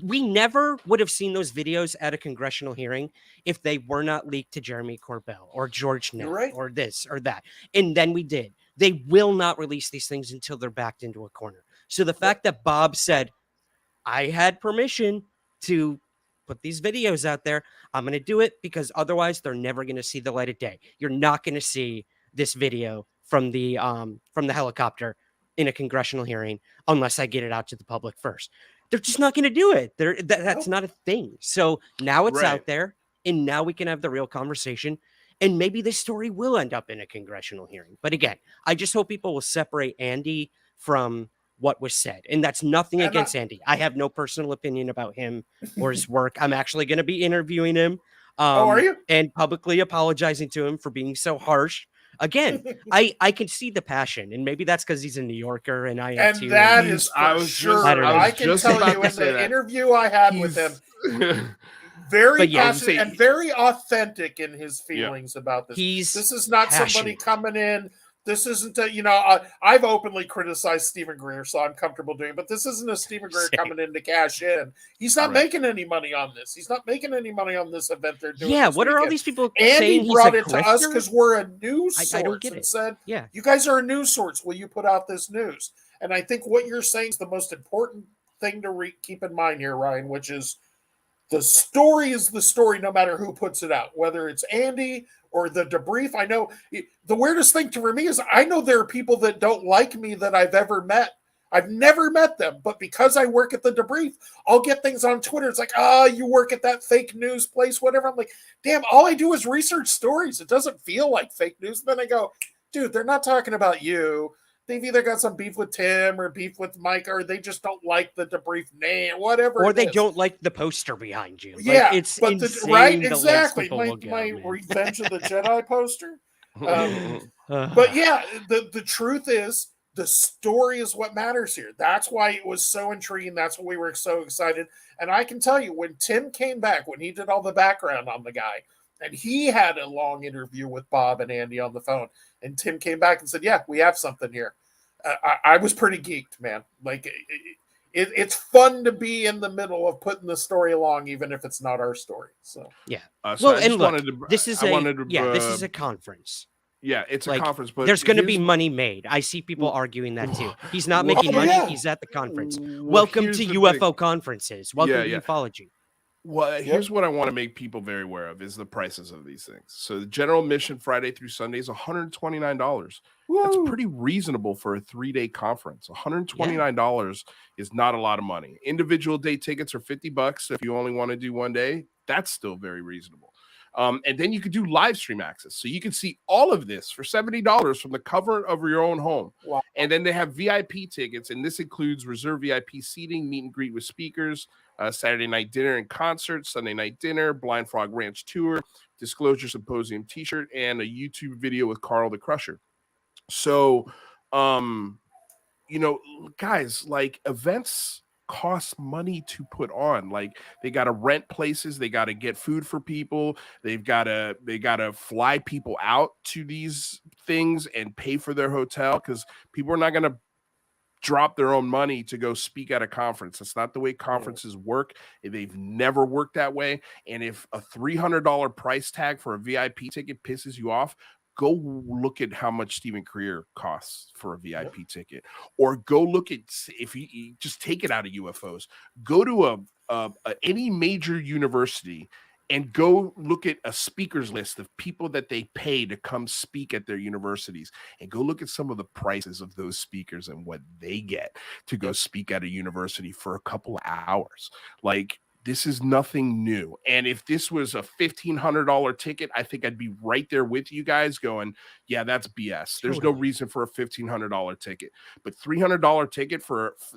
we never would have seen those videos at a congressional hearing if they were not leaked to Jeremy Corbell or George Knapp or this or that. And then we did. They will not release these things until they're backed into a corner. So the fact that Bob said, I had permission to put these videos out there, I'm going to do it because otherwise they're never going to see the light of day. You're not going to see this video from the helicopter in a congressional hearing unless I get it out to the public first. They're just not going to do it. That's not a thing. So now it's out there, and now we can have the real conversation, and maybe this story will end up in a congressional hearing. But again, I just hope people will separate Andy from what was said. And that's nothing against Andy. I have no personal opinion about him or his work. I'm actually going to be interviewing him. Are you? And publicly apologizing to him for being so harsh. Again, I can see the passion, and maybe that's because he's a New Yorker and I am too. And that is for sure. I can tell you in the interview I had with him, very passionate and very authentic in his feelings about this. This is not somebody coming in. This isn't I've openly criticized Stephen Greer, so I'm comfortable doing it, but this isn't a Stephen Greer coming in to cash in. He's not making any money on this. He's not making any money on this event they're doing. Yeah, what are all these people saying? Andy brought it to us because we're a news source I don't get and said, you guys are a news source. Will you put out this news? And I think what you're saying is the most important thing to keep in mind here, Ryan, which is the story is the story no matter who puts it out, whether it's Andy or the Debrief. I know the weirdest thing for me is I know there are people that don't like me that I've ever met. I've never met them, but because I work at the Debrief, I'll get things on Twitter. It's like, you work at that fake news place, whatever. I'm like, damn, all I do is research stories. It doesn't feel like fake news. And then I go, dude, they're not talking about you. They've either got some beef with Tim or beef with Mike, or they just don't like the Debrief name, whatever. Or they don't like the poster behind you. Yeah, like, it's but insane right, exactly. My go, Revenge of the Jedi poster. But yeah, the truth is, the story is what matters here. That's why it was so intriguing. That's why we were so excited. And I can tell you, when Tim came back, when he did all the background on the guy, and he had a long interview with Bob and Andy on the phone, and Tim came back and said, yeah, we have something here. I was pretty geeked, man. Like, it's fun to be in the middle of putting the story along, even if it's not our story. So yeah. So and look, this is a conference. Yeah, it's a conference, but there's going to be money made. I see people arguing that too. He's not making money. Yeah. He's at the conference. Welcome to UFO conferences. Welcome to ufology. Well, here's what I want to make people very aware of is the prices of these things. So the general admission Friday through Sunday is $129. That's pretty reasonable for a 3-day conference. $129 is not a lot of money. Individual day tickets are $50. If you only want to do one day, that's still very reasonable. And then you could do live stream access. So you can see all of this for $70 from the comfort of your own home. Wow. And then they have VIP tickets, and this includes reserved VIP seating, meet and greet with speakers, Saturday night dinner and concert, Sunday night dinner, Blind Frog Ranch tour, Disclosure Symposium t-shirt, and a YouTube video with Carl the Crusher. So, guys, like, events cost money to put on. Like, they got to rent places, they got to get food for people, they got to fly people out to these things and pay for their hotel, because people are not going to drop their own money to go speak at a conference. That's not the way conferences work. They've never worked that way. And if a $300 price tag for a VIP ticket pisses you off, go look at how much Stephen Creer costs for a VIP ticket, or go look at, if you just take it out of UFOs, go to any major university and go look at a speakers list of people that they pay to come speak at their universities, and go look at some of the prices of those speakers and what they get to go speak at a university for a couple of hours. Like, this is nothing new. And if this was a $1,500 ticket, I think I'd be right there with you guys going, yeah, that's BS. There's no reason for a $1,500 ticket. But $300 ticket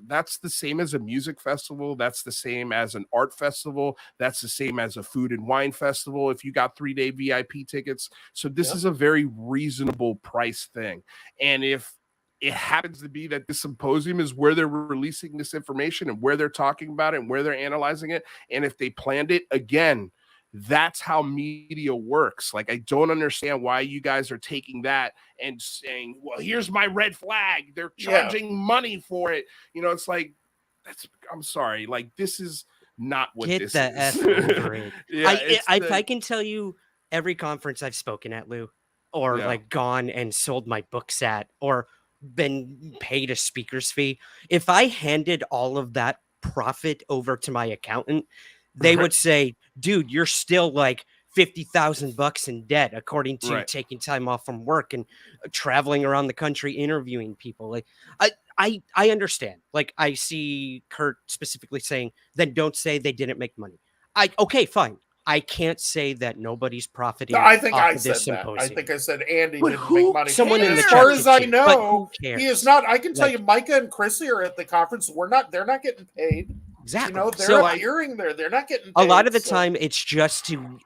that's the same as a music festival. That's the same as an art festival. That's the same as a food and wine festival if you got 3-day VIP tickets. So this is a very reasonable price thing. And if it happens to be that this symposium is where they're releasing this information and where they're talking about it and where they're analyzing it, and if they planned it, again, that's how media works. Like, I don't understand why you guys are taking that and saying, well, here's my red flag, they're charging money for it. It's like, I'm sorry, like, this is not what this is. Get the F over it. I can tell you every conference I've spoken at, Lou, or like gone and sold my books at, or been paid a speaker's fee. If I handed all of that profit over to my accountant, they would say, dude, you're still like $50,000 in debt, according to taking time off from work and traveling around the country interviewing people. Like, I understand. Like, I see Kurt specifically saying, then don't say they didn't make money. Okay, fine. I can't say that nobody's profiting. I think I off said this that. symposium. I think I said Andy didn't make money. Someone in the as chat far as I did, know, he is not. I can tell you, Micah and Chrissy are at the conference. They're not getting paid. Exactly. They're appearing there. They're not getting paid. A lot of the time, it's just to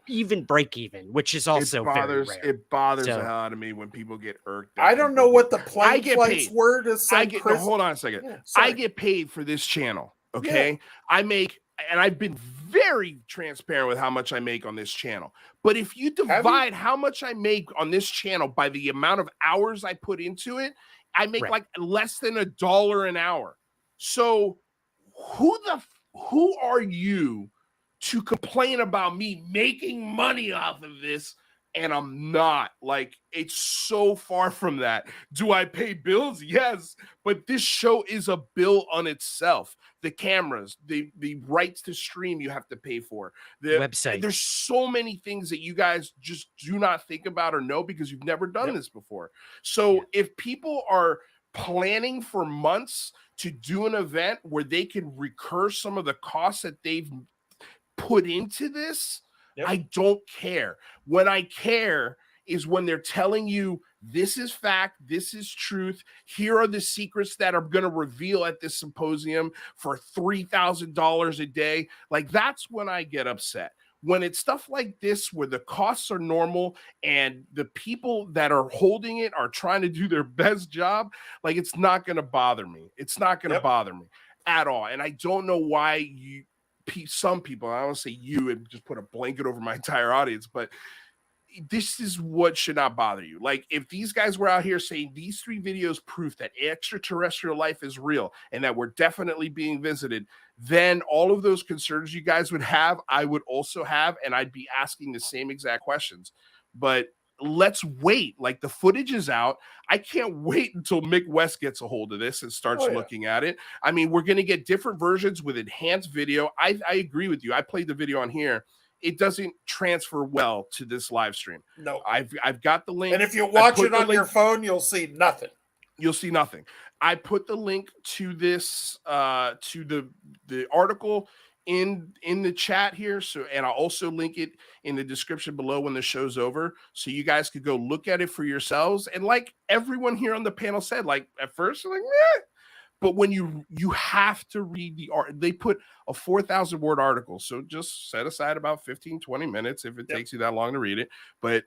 even break even, which is also very rare. It bothers the hell out of me when people get irked. I don't know what the plane flights were to send Chris. Hold on a second. Yeah, I get paid for this channel. Okay, I make. And I've been very transparent with how much I make on this channel. But if you divide how much I make on this channel by the amount of hours I put into it, I make like less than $1 an hour. So who are you to complain about me making money off of this And I'm not. Like, it's so far from that. Do I pay bills? Yes. But this show is a bill on itself. The cameras, the rights to stream you have to pay for. The website. There's so many things that you guys just do not think about or know because you've never done this before. So if people are planning for months to do an event where they can recur some of the costs that they've put into this, I don't care. When I care is when they're telling you this is fact, this is truth. Here are the secrets that are going to reveal at this symposium for $3,000 a day. Like, that's when I get upset. When it's stuff like this, where the costs are normal and the people that are holding it are trying to do their best job, like, it's not going to bother me. It's not going to bother me at all. And I don't know why some people, I don't say you and just put a blanket over my entire audience, but this is what should not bother you. Like, if these guys were out here saying these 3 videos proof that extraterrestrial life is real and that we're definitely being visited, then all of those concerns you guys would have, I would also have, and I'd be asking the same exact questions. But let's wait. Like, the footage is out. I can't wait until Mick West gets a hold of this and starts looking at it. I mean, we're going to get different versions with enhanced video. I agree with you. I played the video on here. It doesn't transfer well to this live stream. No. I've got the link. And if you watch it on your phone, you'll see nothing. You'll see nothing. I put the link to this to the article in the chat here, so, and I'll also link it in the description below when the show's over, so you guys could go look at it for yourselves. And like everyone here on the panel said, like, at first, like, meh. But when you have to read the art, they put a 4,000 word article, so just set aside about 15-20 minutes if it takes you that long to read it. But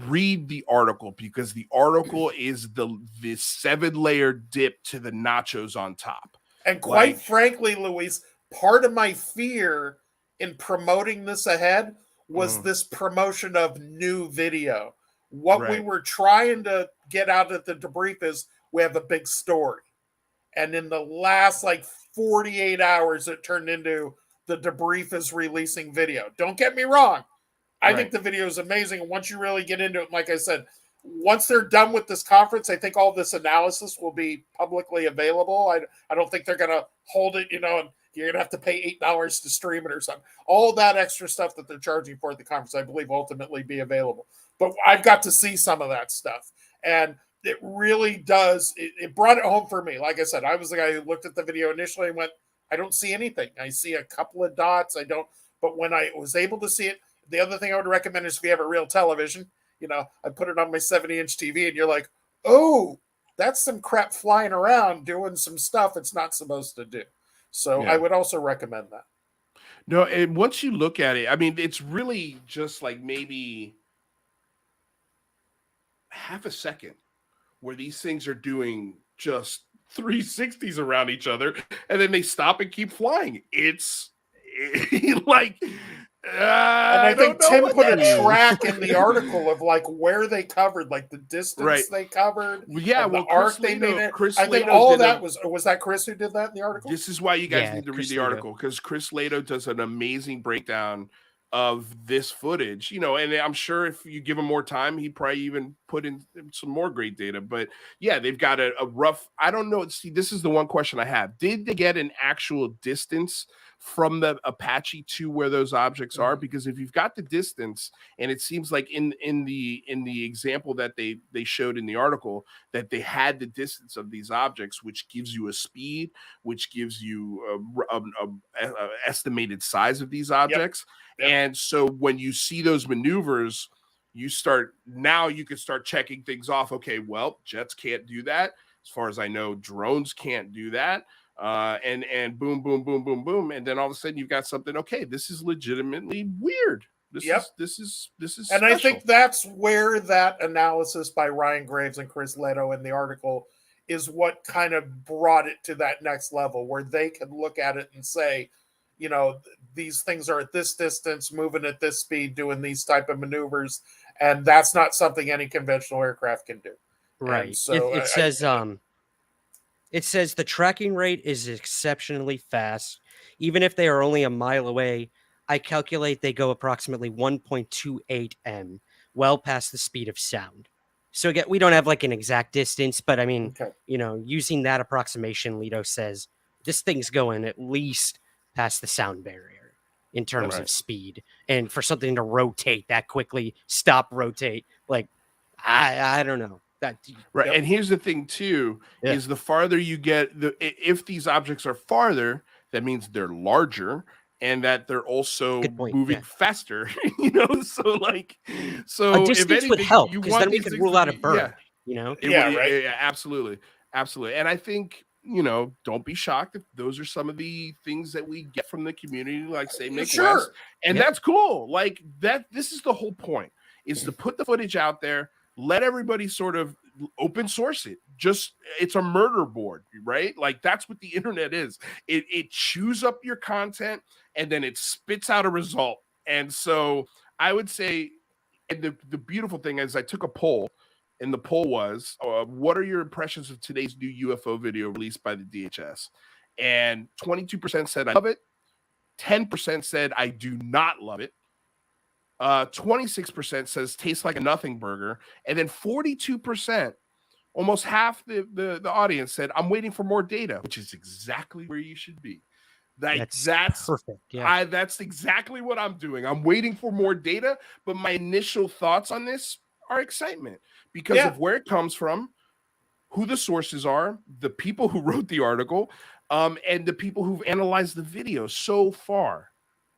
read the article, because the article is the 7-layer dip to the nachos on top. And quite frankly, Luis, part of my fear in promoting this ahead was this promotion of new video. What we were trying to get out at the debrief is we have a big story. And in the last 48 hours, it turned into the debrief is releasing video. Don't get me wrong. I think the video is amazing. And once you really get into it, like I said, once they're done with this conference, I think all this analysis will be publicly available. I don't think they're going to hold it, and you're going to have to pay $8 to stream it or something. All that extra stuff that they're charging for at the conference, I believe, ultimately be available. But I've got to see some of that stuff. And it really does. It brought it home for me. Like I said, I was the guy who looked at the video initially and went, I don't see anything. I see a couple of dots. But when I was able to see it, the other thing I would recommend is if you have a real television, I put it on my 70-inch TV and you're like, oh, that's some crap flying around doing some stuff it's not supposed to do. So I would also recommend that. No, and once you look at it, I mean, it's really just like maybe half a second where these things are doing just 360s around each other, and then they stop and keep flying. It's like, and I think Tim put a track in the article of where they covered, the distance they covered. Yeah, the arc they made it. I think all of that was that Chris who did that in the article. This is why you guys need to read the article, because Chris Lato does an amazing breakdown of this footage, and I'm sure if you give him more time, he'd probably even put in some more great data. But yeah, they've got a rough, I don't know. See, this is the one question I have. Did they get an actual distance from the Apache to where those objects are? Because if you've got the distance, and it seems like in the example that they showed in the article, that they had the distance of these objects, which gives you a speed, which gives you a estimated size of these objects. And so when you see those maneuvers, you can start checking things off. Okay, well, jets can't do that. As far as I know, drones can't do that. And boom, boom, boom, boom, boom. And then all of a sudden you've got something, okay, this is legitimately weird. This is and special. I think that's where that analysis by Ryan Graves and Chris Leto in the article is what kind of brought it to that next level, where they can look at it and say, these things are at this distance, moving at this speed, doing these type of maneuvers, and that's not something any conventional aircraft can do. Right. And so it says the tracking rate is exceptionally fast. Even if they are only a mile away, I calculate they go approximately 1.28 m, well past the speed of sound. So again, we don't have like an exact distance, but I mean, Okay. using that approximation, Leto says this thing's going at least past the sound barrier in terms of speed. And for something to rotate that quickly, stop, rotate, like, I don't know. Right. And here's the thing too, is the farther you get, if these objects are farther, that means they're larger and that they're also moving faster, so a distance if anything, would help, you because want then we could rule out a bird, absolutely. And I think, don't be shocked if those are some of the things that we get from the community, like say Nick West, and that's cool. Like this is the whole point, is to put the footage out there, let everybody sort of open source it. It's a murder board, right? Like that's what the internet is. It chews up your content and then it spits out a result. And so I would say, and the beautiful thing is I took a poll, and the poll was, what are your impressions of today's new UFO video released by the DHS? And 22% said I love it. 10% said I do not love it. 26% says tastes like a nothing burger. And then 42%, almost half the audience, said I'm waiting for more data, which is exactly where you should be. That's perfect. Yeah. That's exactly what I'm doing. I'm waiting for more data, but my initial thoughts on this are excitement because of where it comes from, who the sources are, the people who wrote the article, and the people who've analyzed the video so far.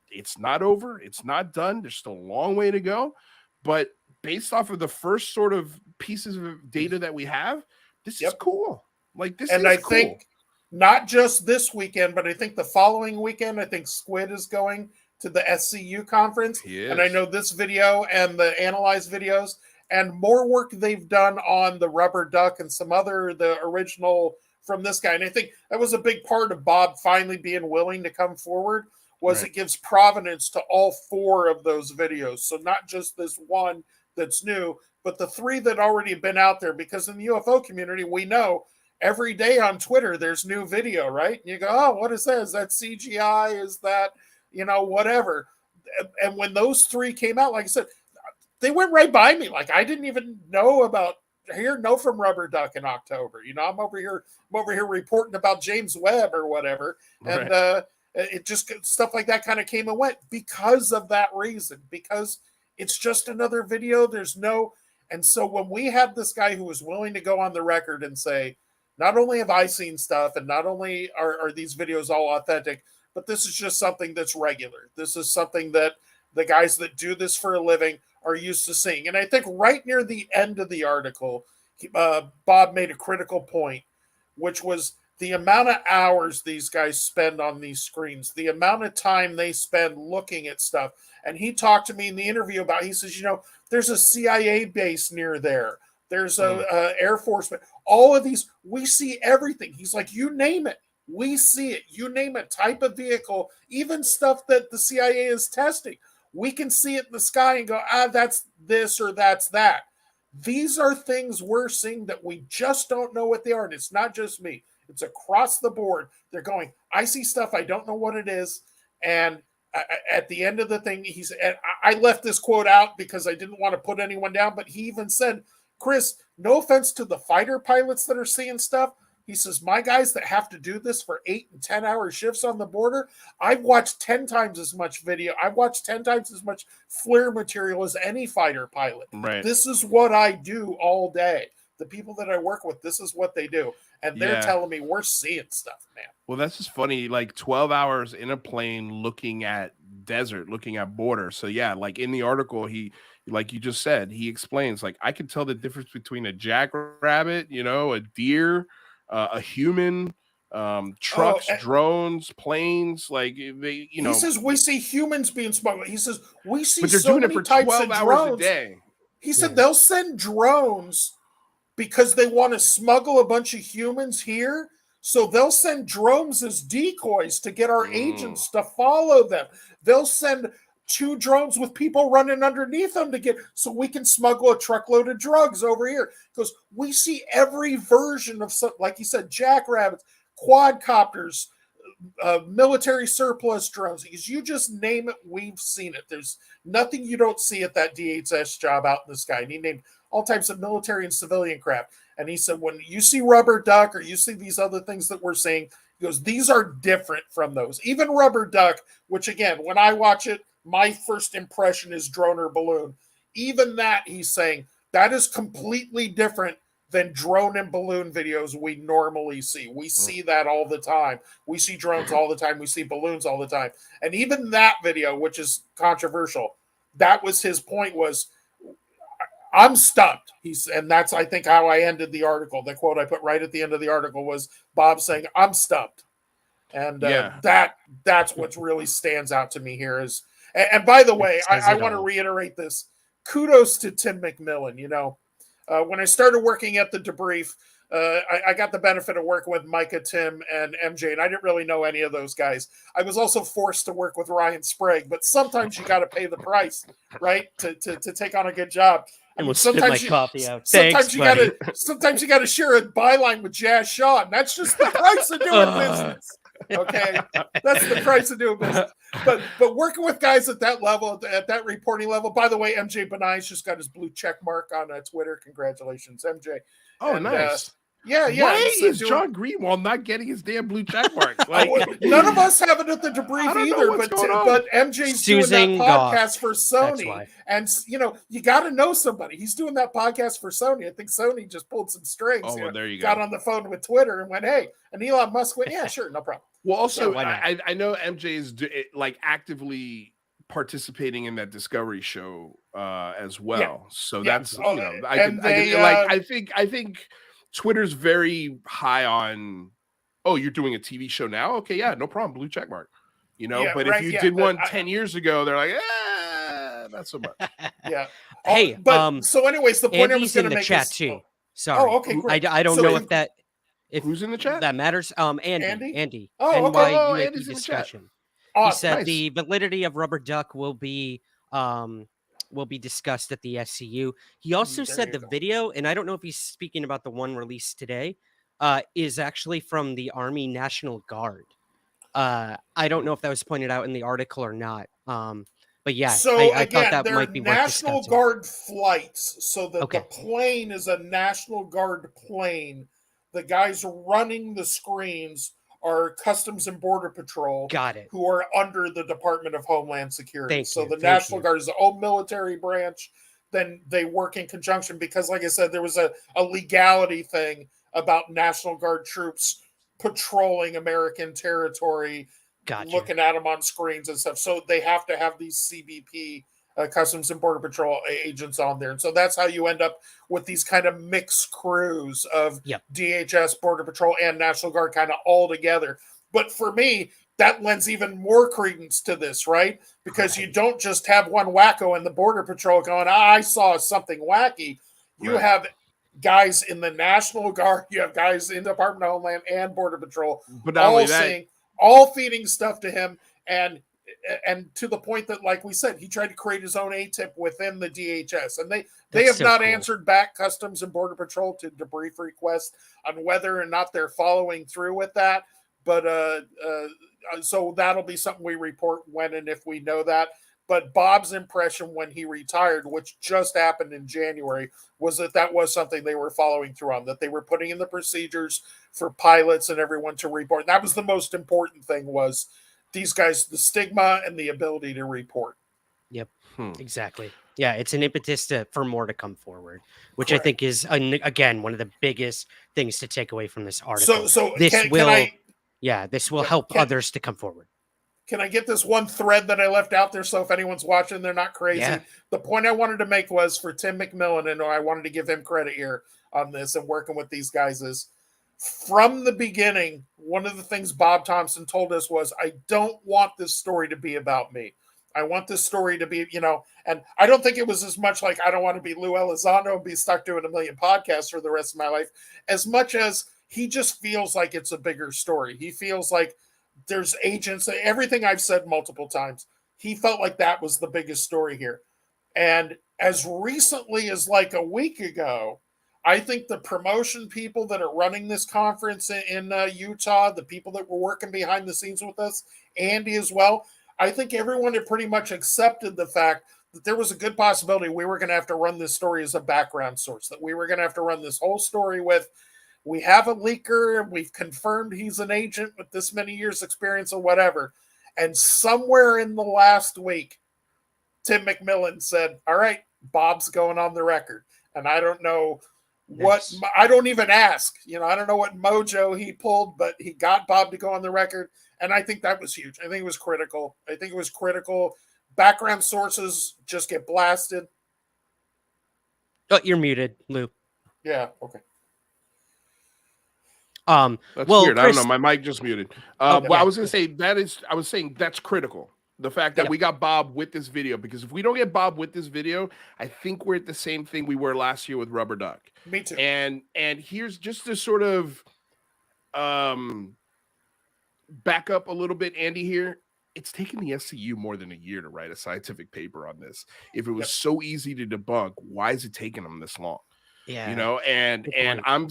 It's not over. It's not done. There's still a long way to go. But based off of the first sort of pieces of data that we have, this is cool. Like this and is I cool. think not just this weekend, but I think the following weekend, I think Squid is going to the SCU conference. And I know this video and the analyzed videos and more work they've done on the rubber duck and some other, the original from this guy. And I think that was a big part of Bob finally being willing to come forward, was it gives provenance to all four of those videos. So not just this one that's new, but the three that already have been out there, because in the UFO community, we know every day on Twitter, there's new video, right? And you go, oh, what is that? Is that CGI? Is that, whatever? And when those three came out, like I said, they went right by me. Like I didn't even know from Rubber Duck in October. I'm over here reporting about James Webb or whatever. And it just, stuff like that kind of came and went because of that reason, because it's just another video. And so when we had this guy who was willing to go on the record and say, not only have I seen stuff and not only are these videos all authentic, but this is just something that's regular. This is something that the guys that do this for a living are used to seeing. And I think right near the end of the article, Bob made a critical point, which was the amount of hours these guys spend on these screens, the amount of time they spend looking at stuff. And he talked to me in the interview about, he says, there's a CIA base near there. There's a Air Force, all of these, we see everything. He's like, you name it, we see it. You name it, type of vehicle, even stuff that the CIA is testing. We can see it in the sky and go, that's this or that's that. These are things we're seeing that we just don't know what they are. And it's not just me. It's across the board. They're going, I see stuff, I don't know what it is. And at the end of the thing, I left this quote out because I didn't want to put anyone down, but he even said, Chris, no offense to the fighter pilots that are seeing stuff. He says, my guys that have to do this for 8 and 10 hour shifts on the border, I've watched 10 times as much video. I've watched 10 times as much FLIR material as any fighter pilot. Right. This is what I do all day. The people that I work with, this is what they do. And they're telling me we're seeing stuff, man. Well, that's just funny. Like 12 hours in a plane looking at desert, looking at border. So yeah, like in the article, he, like you just said, he explains, like, I can tell the difference between a jackrabbit, a deer, a human, trucks, drones, planes, like they, He says we see humans being smuggled. He says we see but they're so doing many it for types 12 of hours drones. a day. He said they'll send drones because they want to smuggle a bunch of humans here. So they'll send drones as decoys to get our agents to follow them. They'll send 2 drones with people running underneath them so we can smuggle a truckload of drugs over here. Because we see every version of, like you said, jackrabbits, quadcopters, military surplus drones. Because you just name it, we've seen it. There's nothing you don't see at that DHS job out in the sky. And he named all types of military and civilian craft. And he said, when you see rubber duck or you see these other things that we're seeing, he goes, these are different from those. Even rubber duck, which again, when I watch it, my first impression is drone or balloon. Even that, he's saying, that is completely different than drone and balloon videos we normally see. We see that all the time. We see drones all the time. We see balloons all the time. And even that video, which is controversial, that was his point was, I'm stumped. And that's, I think, how I ended the article. The quote I put right at the end of the article was Bob saying, I'm stumped. And that's what really stands out to me here is, and by the way, I want to reiterate this. Kudos to Tim McMillan. You know, when I started working at the Debrief, I got the benefit of working with Micah, Tim, and MJ, and I didn't really know any of those guys. I was also forced to work with Ryan Sprague, but sometimes you got to pay the price, right, to take on a good job. And we'll spit my coffee out. Sometimes you got to share a byline with Jazz Shaw, and that's just the price of doing business. Okay, that's the price of doing business. But working with guys at that level, at that reporting level. By the way, MJ Benai's just got his blue check mark on Twitter. Congratulations, MJ. Oh, nice. Yeah. Why is John Greenwald not getting his damn blue check mark? Like, none of us have it at the Debrief either, but MJ's doing that podcast for Sony. And, you know, you got to know somebody. He's doing that podcast for Sony. I think Sony just pulled some strings. Oh, well, there you go. Got on the phone with Twitter and went, hey, and Elon Musk went, yeah, sure, no problem. Well, also, I know MJ is like actively participating in that Discovery show as well. Yeah. So that's, you know, I think Twitter's very high on, oh, you're doing a TV show now? Okay, yeah, no problem, blue check mark. You know, but if you did one 10 years ago, they're like, not so much. Yeah. Hey, so anyways, the point I was going to make chat is, too. Sorry. Oh, okay, great. I don't know if who's in the chat? That matters. Andy. Oh, okay. UAP Andy's discussion. Oh, he said nice. the validity of rubber duck will be discussed at the SCU. He also said the video, and I don't know if he's speaking about the one released today, is actually from the Army National Guard. I don't know if that was pointed out in the article or not. But yeah, so I thought that might be National Guard flights. So that okay. The plane is a National Guard plane. The guys running the screens are Customs and Border Patrol. Got it. Who are under the Department of Homeland Security. Thank you. The National Guard is the old military branch. Then they work in conjunction because, like I said, there was a legality thing about National Guard troops patrolling American territory, looking at them on screens and stuff. So they have to have these CBP, Customs and Border Patrol agents on there. And so that's how you end up with these kind of mixed crews of DHS, Border Patrol, and National Guard kind of all together. But for me, that lends even more credence to this, right? Because you don't just have one wacko in the Border Patrol going, I saw something wacky. You have guys in the National Guard, you have guys in the Department of Homeland and Border Patrol, but all feeding stuff to him. And to the point that, like we said, he tried to create his own ATIP within the DHS. And they have not answered back Customs and Border Patrol to debrief requests on whether or not they're following through with that. But so that'll be something we report when and if we know that. But Bob's impression when he retired, which just happened in January, was that was something they were following through on, that they were putting in the procedures for pilots and everyone to report. And that was the most important thing, was these guys, the stigma and the ability to report. Yep, exactly. Yeah, it's an impetus for more to come forward, which I think is, again, one of the biggest things to take away from this article. So this will help others to come forward. Can I get this one thread that I left out there so if anyone's watching, they're not crazy? Yeah. The point I wanted to make was for Tim McMillan, and I wanted to give him credit here on this and working with these guys, is from the beginning, one of the things Bob Thompson told us was, I don't want this story to be about me. I want this story to be, and I don't think it was as much like I don't want to be Lou Elizondo and be stuck doing a million podcasts for the rest of my life, as much as he just feels like it's a bigger story. He feels like there's agents, everything I've said multiple times, he felt like that was the biggest story here. And as recently as like a week ago, I think the promotion people that are running this conference in Utah, the people that were working behind the scenes with us, Andy as well, I think everyone had pretty much accepted the fact that there was a good possibility we were going to have to run this story as a background source, that we were going to have to run this whole story with, we have a leaker, and we've confirmed he's an agent with this many years experience or whatever. And somewhere in the last week, Tim McMillan said, all right, Bob's going on the record. And I don't know what, I don't even ask, I don't know what mojo he pulled, but he got Bob to go on the record. And I think that was huge. I think it was critical. Background sources just get blasted. Oh, you're muted, Lou. Yeah. Okay. That's weird. Chris, I don't know. My mic just muted. Okay, well, I was going to say I was saying that's critical. The fact that we got Bob with this video, because if we don't get Bob with this video, I think we're at the same thing we were last year with Rubber Duck. Me too. And here's just to sort of back up a little bit, Andy, here. It's taken the SCU more than a year to write a scientific paper on this. If it was so easy to debunk, why is it taking them this long? Yeah, and I'm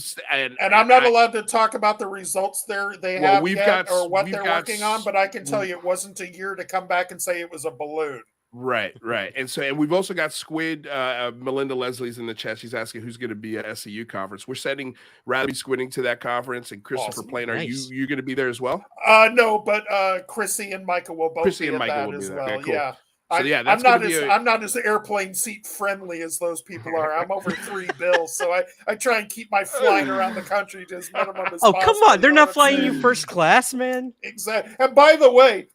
not allowed to talk about the results they have yet or what they're working on, but I can tell you it wasn't a year to come back and say it was a balloon. Right. And we've also got Squid, Melinda Leslie's in the chat. She's asking who's going to be at SCU conference. We're sending Radley Squidding to that conference, and Christopher Plain. Are you going to be there as well? No, but Chrissy and Micah will both be at that as well. Okay, cool. Yeah. So, I'm not as airplane seat friendly as those people are. I'm over $3 bills, so I try and keep my flying around the country to as minimum as possible. Oh, come on. They're not flying you first class, man. Exactly. And by the way,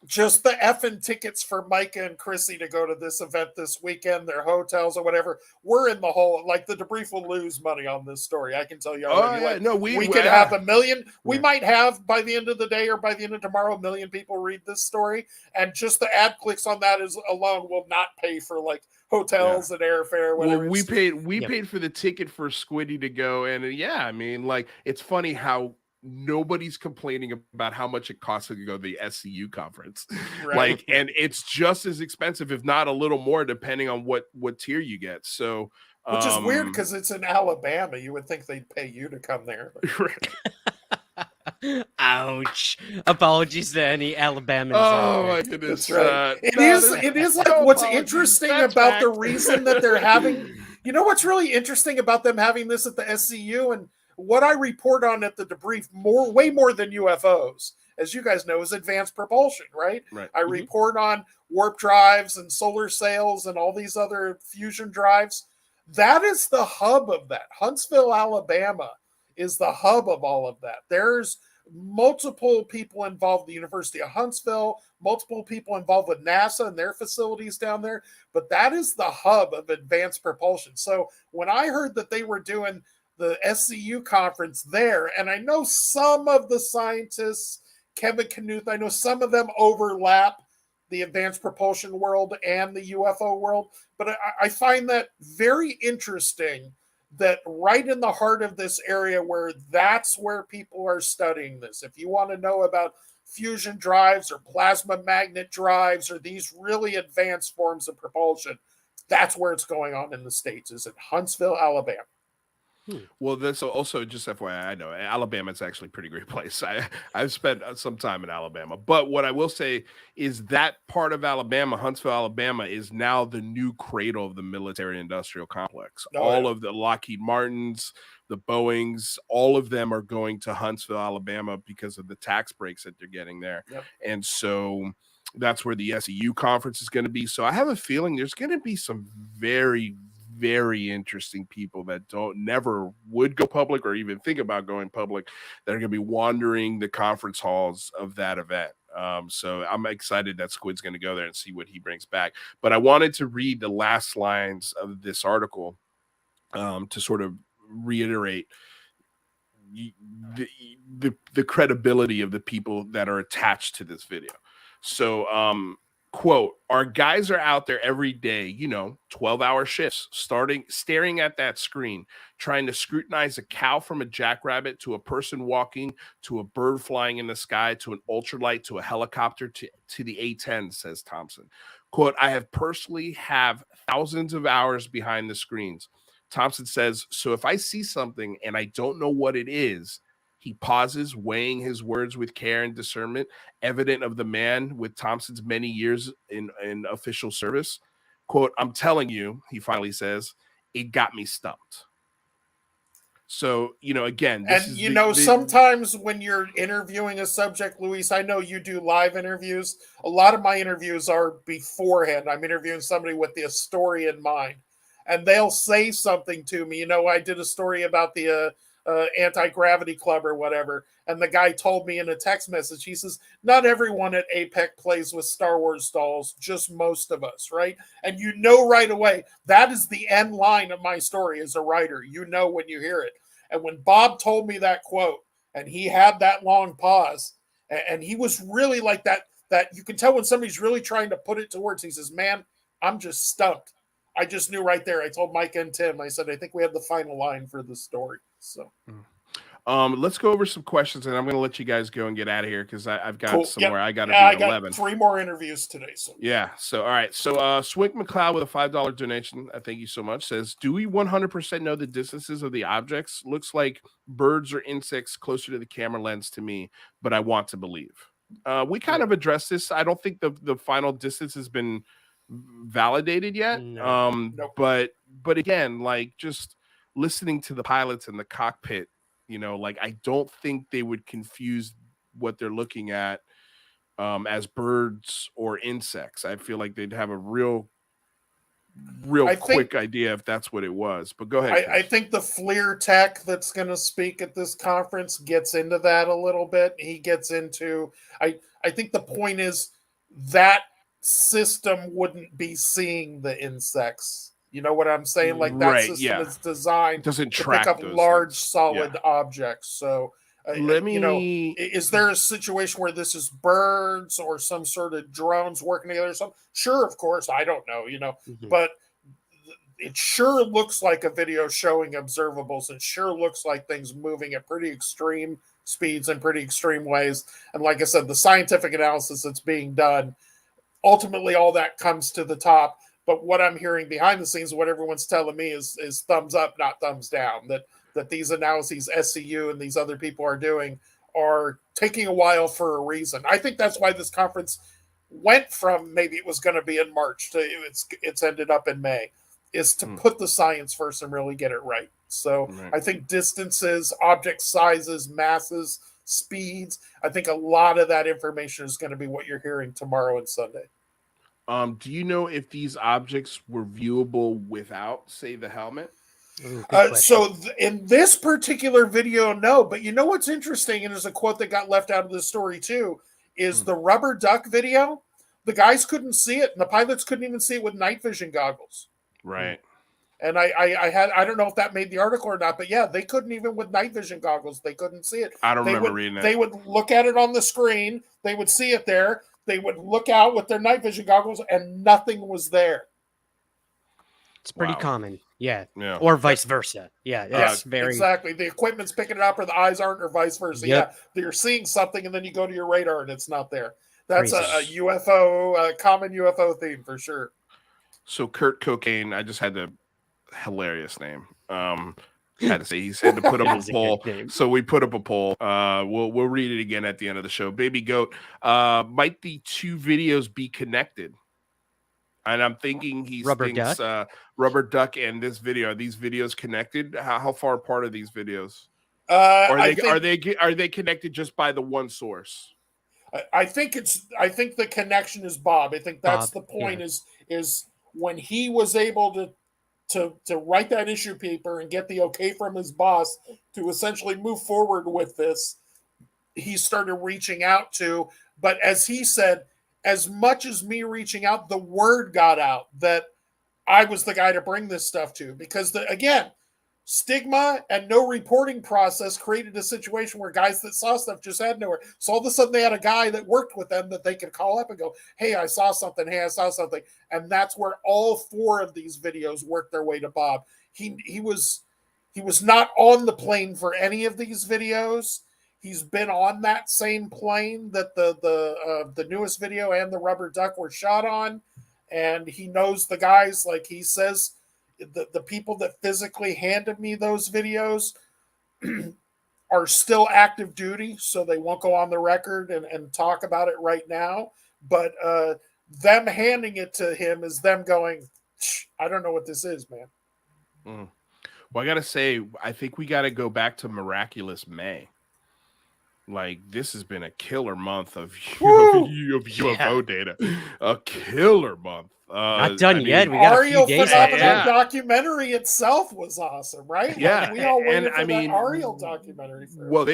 just the effing tickets for Micah and Chrissy to go to this event this weekend, their hotels or whatever, we're in the hole. Like, the Debrief will lose money on this story. I can tell you already. We could have 1 million. We might have, by the end of the day or by the end of tomorrow, 1 million people read this story. And just the ad clicks on that alone will not pay for, like, hotels and airfare. Whatever. Well, we paid for the ticket for Squiddy to go. And I mean, like, it's funny how nobody's complaining about how much it costs to go to the SCU conference. Right. Like, and it's just as expensive, if not a little more, depending on what tier you get. So, which is weird because it's in Alabama. You would think they'd pay you to come there. Ouch! Apologies to any Alabamans. Oh my goodness! Right. It is like what's interesting about the reason that they're having. You know what's really interesting about them having this at the SCU, and what I report on at the Debrief way more than UFOs, as you guys know, is advanced propulsion, right? I report on warp drives and solar sails and all these other fusion drives. That is the hub of that. Huntsville, Alabama is the hub of all of that. There's multiple people involved, the University of Huntsville, multiple people involved with NASA and their facilities down there, but that is the hub of advanced propulsion. So when I heard that they were doing the SCU conference there, and I know some of the scientists, Kevin Knuth, I know some of them overlap the advanced propulsion world and the UFO world, but I find that very interesting that right in the heart of this area where that's where people are studying this. If you want to know about fusion drives or plasma magnet drives or these really advanced forms of propulsion, that's where it's going on in the States, is in Huntsville, Alabama. Well, that's also just FYI, I know Alabama is actually a pretty great place. I've spent some time in Alabama, but what I will say is that part of Alabama, Huntsville, Alabama, is now the new cradle of the military industrial complex. All of the Lockheed Martins, the Boeings, all of them are going to Huntsville, Alabama because of the tax breaks that they're getting there. Yep. And so that's where the SEU conference is going to be. So I have a feeling there's going to be some very, very interesting people that never would go public or even think about going public that are going to be wandering the conference halls of that event. So I'm excited that Squid's going to go there and see what he brings back. But I wanted to read the last lines of this article to sort of reiterate the credibility of the people that are attached to this video. So, quote, our guys are out there every day, 12-hour shifts, staring at that screen, trying to scrutinize a cow from a jackrabbit to a person walking to a bird flying in the sky to an ultralight to a helicopter to the A-10, says Thompson. Quote, I have personally have thousands of hours behind the screens. Thompson says, so if I see something and I don't know what it is, he pauses, weighing his words with care and discernment, evident of the man with Thompson's many years in official service. Quote, I'm telling you, he finally says, it got me stumped. So, again, sometimes when you're interviewing a subject, Luis, I know you do live interviews. A lot of my interviews are beforehand. I'm interviewing somebody with the story in mind, and they'll say something to me. I did a story about the anti-gravity club or whatever, and the guy told me in a text message, he says, not everyone at APEC plays with Star Wars dolls, just most of us, right? And right away, that is the end line of my story as a writer, when you hear it. And when Bob told me that quote, and he had that long pause, and he was really like that you can tell when somebody's really trying to put it to words. He says, man, I'm just stumped. I just knew right there. I told Mike and Tim, I said, I think we have the final line for the story. So, let's go over some questions, and I'm going to let you guys go and get out of here because I've got somewhere I got to be at at 11. 3 more interviews today. So yeah. So all right. So Swink McLeod with a $5 donation. Thank you so much. Says, do we 100% know the distances of the objects? Looks like birds or insects closer to the camera lens to me, but I want to believe. We kind of addressed this. I don't think the final distance has been validated yet. Nope. But again, like just listening to the pilots in the cockpit, I don't think they would confuse what they're looking at as birds or insects. I feel like they'd have a real quick idea if that's what it was. But go ahead. I think the FLIR tech that's going to speak at this conference gets into that a little bit. He gets into, I think the point is that system wouldn't be seeing the insects. You know what I'm saying? Like that system is designed to pick up large, solid objects. So, is there a situation where this is birds or some sort of drones working together or something? Sure, of course. I don't know, but it sure looks like a video showing observables. It sure looks like things moving at pretty extreme speeds and pretty extreme ways. And like I said, the scientific analysis that's being done, ultimately all that comes to the top. But what I'm hearing behind the scenes, what everyone's telling me is thumbs up, not thumbs down. That these analyses SCU and these other people are doing are taking a while for a reason. I think that's why this conference went from maybe it was going to be in March to it's ended up in May, is to put the science first and really get it right. So I think distances, object sizes, masses, speeds, I think a lot of that information is going to be what you're hearing tomorrow and Sunday. Do you know if these objects were viewable without, say, the helmet? In this particular video, no. But you know what's interesting, and there's a quote that got left out of this story too, is the rubber duck video. The guys couldn't see it, and the pilots couldn't even see it with night vision goggles. Right. And I don't know if that made the article or not, but yeah, they couldn't even with night vision goggles. They couldn't see it. I don't remember reading that. They would look at it on the screen. They would see it there. They would look out with their night vision goggles, and nothing was there. It's pretty common. Yeah. Or vice versa. Yeah. That's very exactly. The equipment's picking it up, or the eyes aren't, or vice versa. Yep. Yeah. You're seeing something, and then you go to your radar, and it's not there. That's a UFO, a common UFO theme for sure. So Kurt Cocaine, I just had the hilarious name. Had to say he said to put up a poll, so we put up a poll. We'll read it again at the end of the show. Baby Goat, might the two videos be connected? And I'm thinking Rubber Duck and this video, are these videos connected? How far apart are these videos? Are they connected just by the one source? I think the connection is Bob. I think that's the point. Is when he was able to write that issue paper and get the okay from his boss to essentially move forward with this, he started reaching out to, but as he said, as much as me reaching out, the word got out that I was the guy to bring this stuff to, because again, stigma and no reporting process created a situation where guys that saw stuff just had nowhere. So all of a sudden they had a guy that worked with them that they could call up and go, hey, I saw something. Hey, I saw something. And that's where all 4 of these videos worked their way to Bob. He was not on the plane for any of these videos. He's been on that same plane that the newest video and the rubber duck were shot on. And he knows the guys, like he says, the people that physically handed me those videos are still active duty, so they won't go on the record and talk about it right now. But them handing it to him is them going, I don't know what this is, man. Well, I got to say, I think we got to go back to Miraculous May. Like, this has been a killer month of UFO data. A killer month. Not done yet. We got Ariel a few days left. Documentary itself was awesome, right? Yeah. Like, we all waited for that Ariel documentary.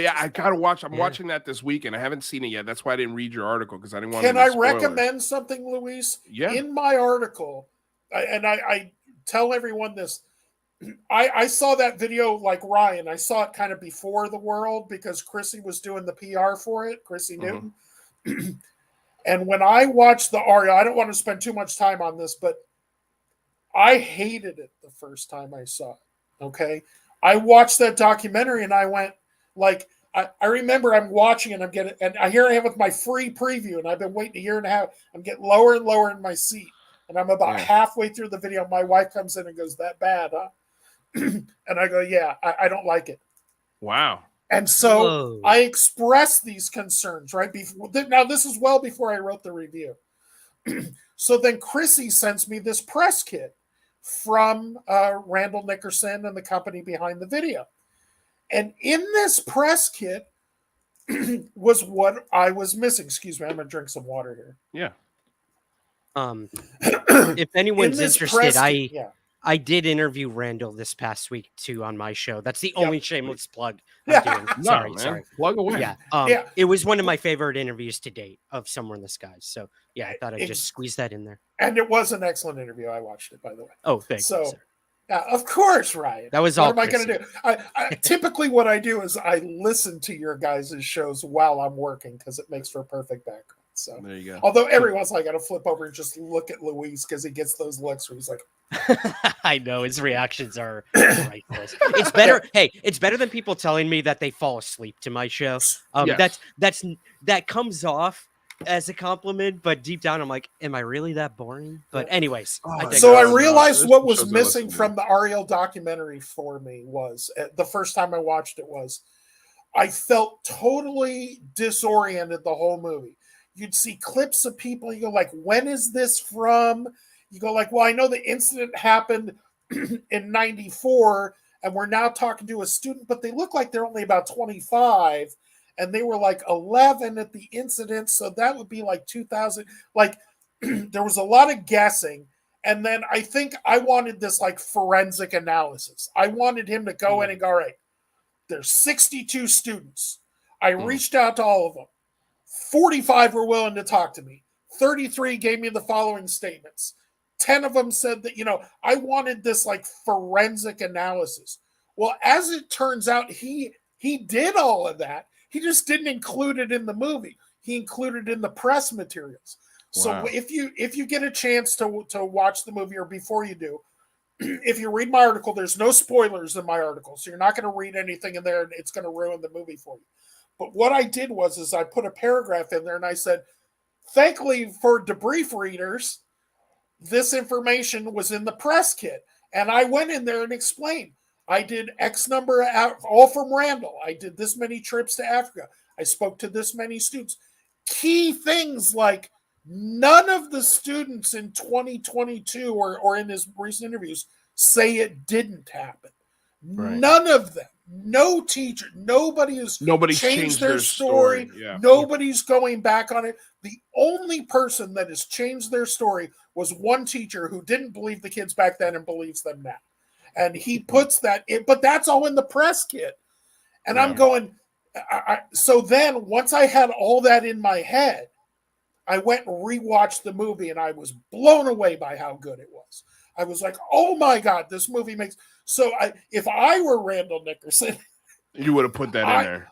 I gotta watch. I'm watching that this weekend. I haven't seen it yet. That's why I didn't read your article, because I didn't want. Can I recommend something, Luis? Yeah. In my article, I tell everyone this. I saw that video like Ryan. I saw it kind of before the world because Chrissy was doing the PR for it, Chrissy Newton. And when I watched the Ariel, I don't want to spend too much time on this, but I hated it the first time I saw it. Okay. I watched that documentary and I went like, I remember I'm watching and and here I am with my free preview, and I've been waiting a year and a half. I'm getting lower and lower in my seat. And I'm about halfway through the video. My wife comes in and goes, "That bad, huh?" And I go, "Yeah, I don't like it." Wow. And so I expressed these concerns, right? Now, this is well before I wrote the review. So then Chrissy sends me this press kit from Randall Nickerson and the company behind the video. And in this press kit was what I was missing. Excuse me, I'm going to drink some water here. Yeah. If anyone's interested, I did interview Randall this past week too on my show. That's the only shameless plug I'm doing. Sorry. Plug away. Yeah. It was one of my favorite interviews to date of Somewhere in the Skies. So yeah, I thought I'd just squeeze that in there. And it was an excellent interview. I watched it, by the way. Oh, thanks. So, of course, Ryan. That was all. What am I going to do? I typically what I do is I listen to your guys' shows while I'm working because it makes for a perfect background. So there you go. Although every once in a while I got to flip over and just look at Luis because he gets those looks where he's like, I know his reactions are priceless. It's better. Hey, it's better than people telling me that they fall asleep to my show. That comes off as a compliment, but deep down I'm like, am I really that boring? But anyways, I realized what was missing from the Ariel documentary for me was the first time I watched it was I felt totally disoriented the whole movie. You'd see clips of people. You go like, when is this from? You go like, well, I know the incident happened in 94 and we're now talking to a student, but they look like they're only about 25 and they were like 11 at the incident. So that would be like 2000. Like there was a lot of guessing. And then I think I wanted this like forensic analysis. I wanted him to go in and go, all right, there's 62 students. I reached out to all of them. 45 were willing to talk to me. 33 gave me the following statements. 10 of them said that, I wanted this like forensic analysis. Well, as it turns out, he did all of that. He just didn't include it in the movie. He included it in the press materials. Wow. So if you get a chance to watch the movie, or before you do, if you read my article, there's no spoilers in my article. So you're not going to read anything in there and it's going to ruin the movie for you. But what I did was I put a paragraph in there and I said, thankfully for Debrief readers, this information was in the press kit. And I went in there and explained. I did X number, all from Randall. I did this many trips to Africa. I spoke to this many students. Key things like none of the students in 2022 or in his recent interviews say it didn't happen. Right. None of them. No teacher. Nobody's changed their story. Yeah. Nobody's going back on it. The only person that has changed their story was one teacher who didn't believe the kids back then and believes them now. And he puts that in, but that's all in the press kit. And I'm going, so then once I had all that in my head, I went and rewatched the movie and I was blown away by how good it was. I was like, oh my God, this movie makes... So if I were Randall Nickerson... You would have put that in there.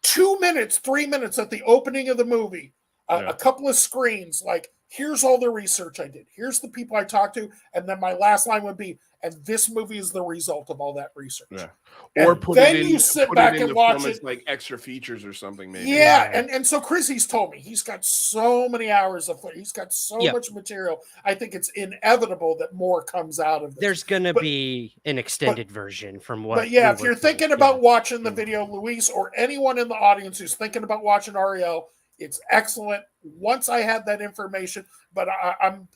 2 minutes, 3 minutes at the opening of the movie, a couple of screens, like, here's all the research I did. Here's the people I talked to. And then my last line would be, And this movie is the result of all that research. Yeah. Or then you sit back and watch it like extra features or something, maybe. Yeah, and so Chrissy's told me he's got so many hours of footage. He's got so much material. I think it's inevitable that more comes out of this. There's gonna be an extended version from what. But yeah, if you're thinking about watching the video, Luis, or anyone in the audience who's thinking about watching Ariel, it's excellent. Once I had that information, but I'm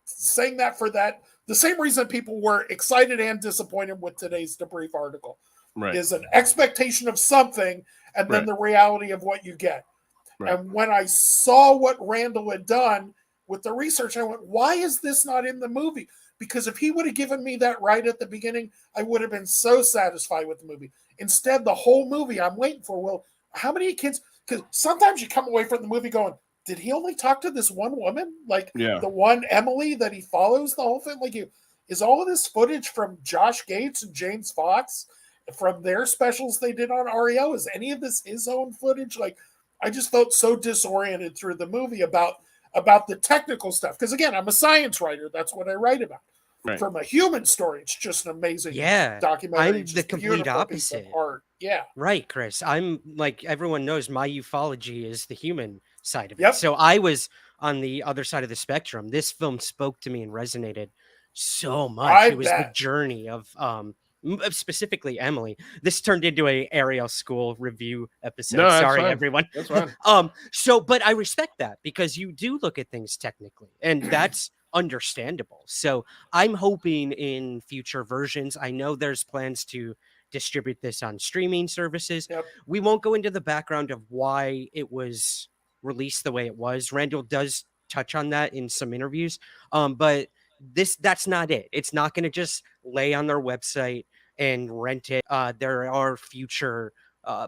saying that for that the same reason people were excited and disappointed with today's Debrief article. Right. Is an expectation of something and then the reality of what you get. Right. And when I saw what Randall had done with the research, I went, why is this not in the movie? Because if he would have given me that right at the beginning, I would have been so satisfied with the movie. Instead, the whole movie I'm waiting for, well, how many kids? Because sometimes you come away from the movie going, did he only talk to this one woman? Like the one Emily that he follows the whole thing? Like, is all of this footage from Josh Gates and James Fox from their specials they did on Ariel? Is any of this his own footage? Like, I just felt so disoriented through the movie about the technical stuff. Because again, I'm a science writer. That's what I write about. Right. From a human story, it's just an amazing documentary. I'm the complete opposite. Yeah. Right, Chris. I'm like, everyone knows my ufology is the human side of it. So I was on the other side of the spectrum. This film spoke to me and resonated so much. It was the journey of specifically Emily. This turned into a Ariel School review episode. No, sorry, fine. Everyone. That's fine. But I respect that because you do look at things technically, and that's understandable. So I'm hoping in future versions, I know there's plans to distribute this on streaming services. We won't go into the background of why it was released the way it was. Randall does touch on that in some interviews. But that's not it. It's not going to just lay on their website and rent it. There are future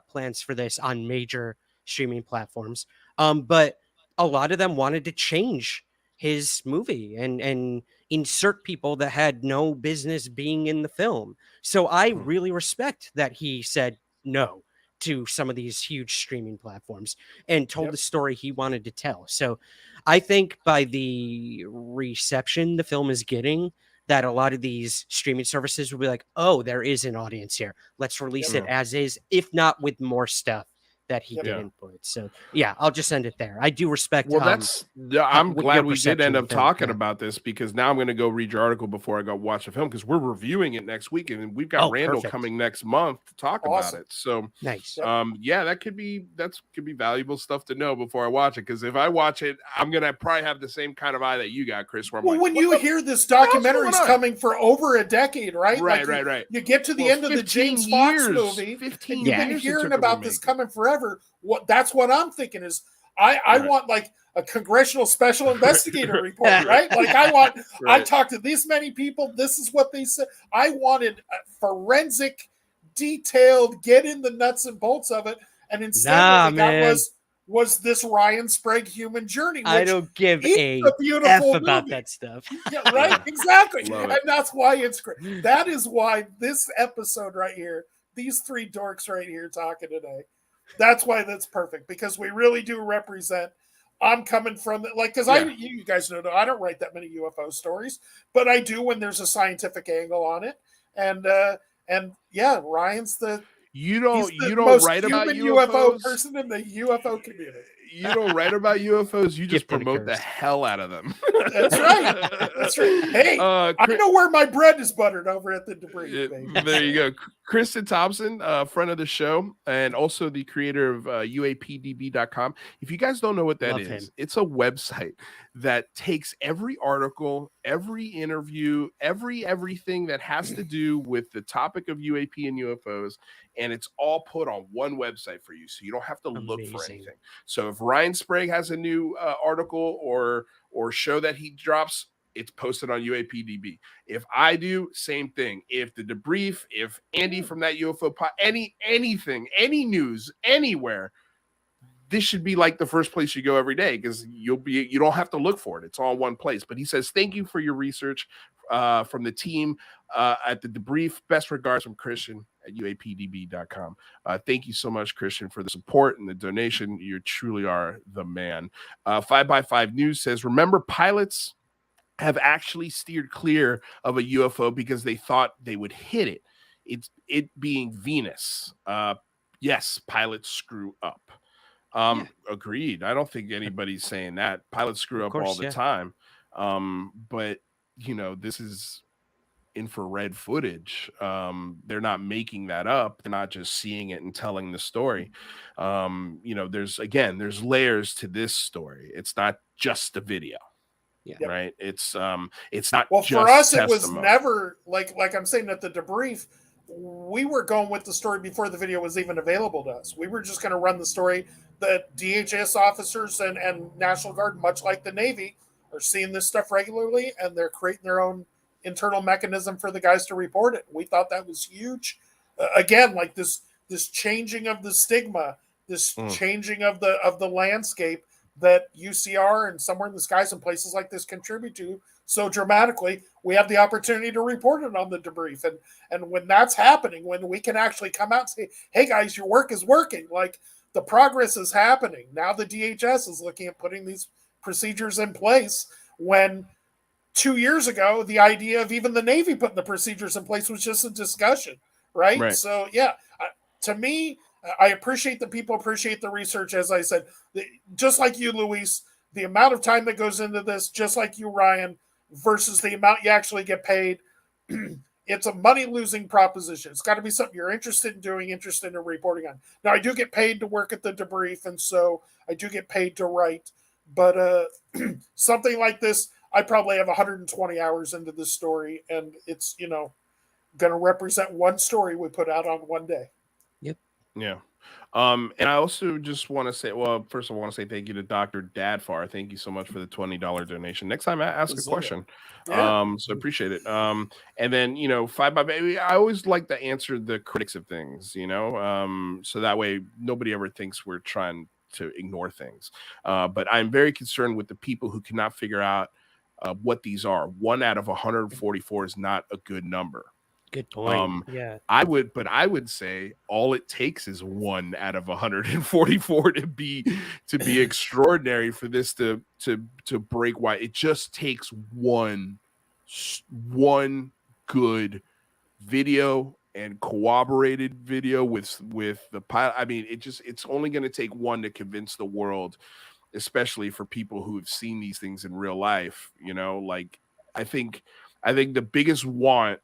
plans for this on major streaming platforms. But a lot of them wanted to change his movie and insert people that had no business being in the film. So I really respect that he said no to some of these huge streaming platforms and told the story he wanted to tell. So I think by the reception the film is getting, that a lot of these streaming services will be like, oh, there is an audience here. Let's release it as is, if not with more stuff that he didn't put. So yeah, I'll just end it there. I do respect. Well, I'm glad we did end up talking about this, because now I'm going to go read your article before I go watch the film, because we're reviewing it next week and we've got Randall coming next month to talk about it. So nice. That could be valuable stuff to know before I watch it, because if I watch it, I'm going to probably have the same kind of eye that you got, Chris. Where I'm when you hear this documentary is coming for over a decade, right? Right. You get to the end of the James Fox movie, 15 years. You've been hearing about this coming forever. That's what I'm thinking is I want like a congressional special investigator report, right? Like I talked to this many people. This is what they said. I wanted a forensic, detailed, get in the nuts and bolts of it. And instead what we got was this Ryan Sprague human journey. Which I don't give a F about that stuff. Yeah, right? Exactly. And that's why it's great. That is why this episode right here, these three dorks right here talking today, that's why that's perfect, because we really do represent. I'm coming from because you guys know I don't write that many UFO stories, but I do when there's a scientific angle on it, and Ryan's you don't write about UFO person in the UFO community. You don't write about UFOs. You just promote the hell out of them. That's right. That's right. Hey, I know where my bread is buttered over at the Debrief. There you go. Kristen Thompson, friend of the show, and also the creator of UAPDB.com. If you guys don't know what that is, it's a website that takes every article, every interview, everything that has to do with the topic of UAP and UFOs, and it's all put on one website for you, so you don't have to look for anything. So if Ryan Sprague has a new article or show that he drops, it's posted on UAPDB. If I do, same thing. If the Debrief, if Andy from that UFO pod, anything, any news, anywhere, this should be like the first place you go every day, because you don't have to look for it. It's all one place. But he says, thank you for your research from the team at the Debrief. Best regards from Christian at UAPDB.com. Thank you so much, Christian, for the support and the donation. You truly are the man. 5x5 News says, remember pilots have actually steered clear of a UFO because they thought they would hit it. It being Venus. Yes, pilots screw up. Agreed. I don't think anybody's saying that. Pilots screw up all the time. But this is infrared footage. They're not making that up. They're not just seeing it and telling the story. There's layers to this story. It's not just a video. Yeah. Right. It's not well just for us testimony. it was never like I'm saying at the debrief, we were going with the story before the video was even available to us. We were just going to run the story that DHS officers and National Guard, much like the Navy, are seeing this stuff regularly, and they're creating their own internal mechanism for the guys to report it. We thought that was huge. Again, like this changing of the stigma, this changing of the landscape that UCR and Somewhere in the Skies and places like this contribute to so dramatically. We have the opportunity to report it on the debrief. And when that's happening, when we can actually come out and say, hey guys, your work is working, like the progress is happening. Now the DHS is looking at putting these procedures in place, when 2 years ago, the idea of even the Navy putting the procedures in place was just a discussion, right? So to me, I appreciate that people appreciate the research. As I said, just like you, Luis, the amount of time that goes into this, just like you, Ryan, versus the amount you actually get paid, it's a money-losing proposition. It's got to be something you're interested in doing, interested in reporting on. Now, I do get paid to work at the debrief, and so I do get paid to write. But something like this, I probably have 120 hours into this story, and it's, going to represent one story we put out on one day. Yep. Yeah. And I also just want to say, well, first of all, I want to say thank you to Dr. Dadfar. Thank you so much for the $20 donation. Next time I ask a question. So appreciate it. And then, Five by Baby, I always like to answer the critics of things, so that way nobody ever thinks we're trying to ignore things. But I'm very concerned with the people who cannot figure out what these are. 1 out of 144 is not a good number. Good point. I would say all it takes is 1 out of 144 to be extraordinary for this to break wide. It just takes one good video and corroborated video with the pilot. I mean, it's only going to take one to convince the world, especially for people who have seen these things in real life. Like I think the biggest want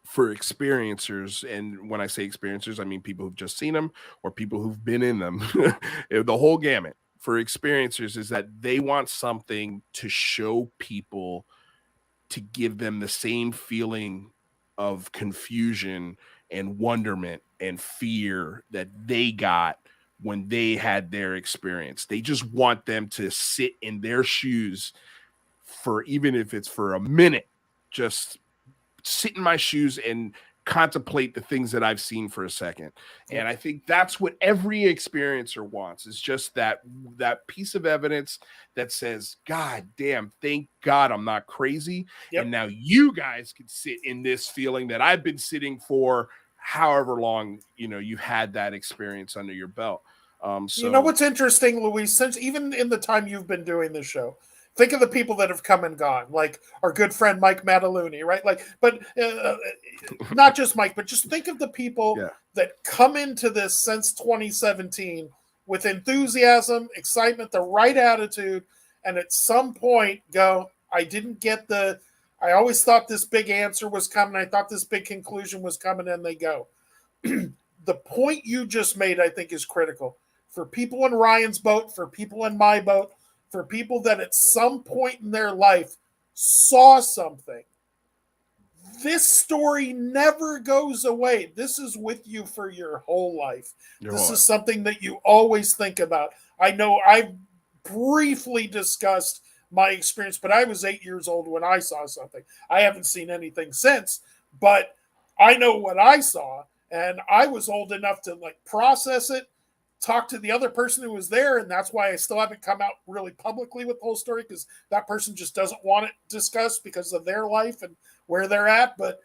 for experiencers, and when I say experiencers, I mean people who've just seen them or people who've been in them, the whole gamut. For experiencers is that they want something to show people, to give them the same feeling of confusion and wonderment and fear that they got when they had their experience. They just want them to sit in their shoes for, even if it's for a minute, just sit in my shoes and contemplate the things that I've seen for a second. And I think that's what every experiencer wants, is just that piece of evidence that says, God damn, thank God I'm not crazy. And now you guys can sit in this feeling that I've been sitting for however long, you've had that experience under your belt. So what's interesting, Luis, since even in the time you've been doing this show, think of the people that have come and gone, like our good friend Mike Mataluni, right? Like, but not just Mike, but just think of the people that come into this since 2017 with enthusiasm, excitement, the right attitude, and at some point go, I always thought this big answer was coming. I thought this big conclusion was coming, and they go. The point you just made, I think, is critical for people in Ryan's boat, for people in my boat, for people that at some point in their life saw something. This story never goes away. This is with you for your whole life. This is something that you always think about. I know I've briefly discussed my experience, but I was 8 years old when I saw something. I haven't seen anything since, but I know what I saw, and I was old enough to process it, talk to the other person who was there, and that's why I still haven't come out really publicly with the whole story, because that person just doesn't want it discussed because of their life and where they're at. But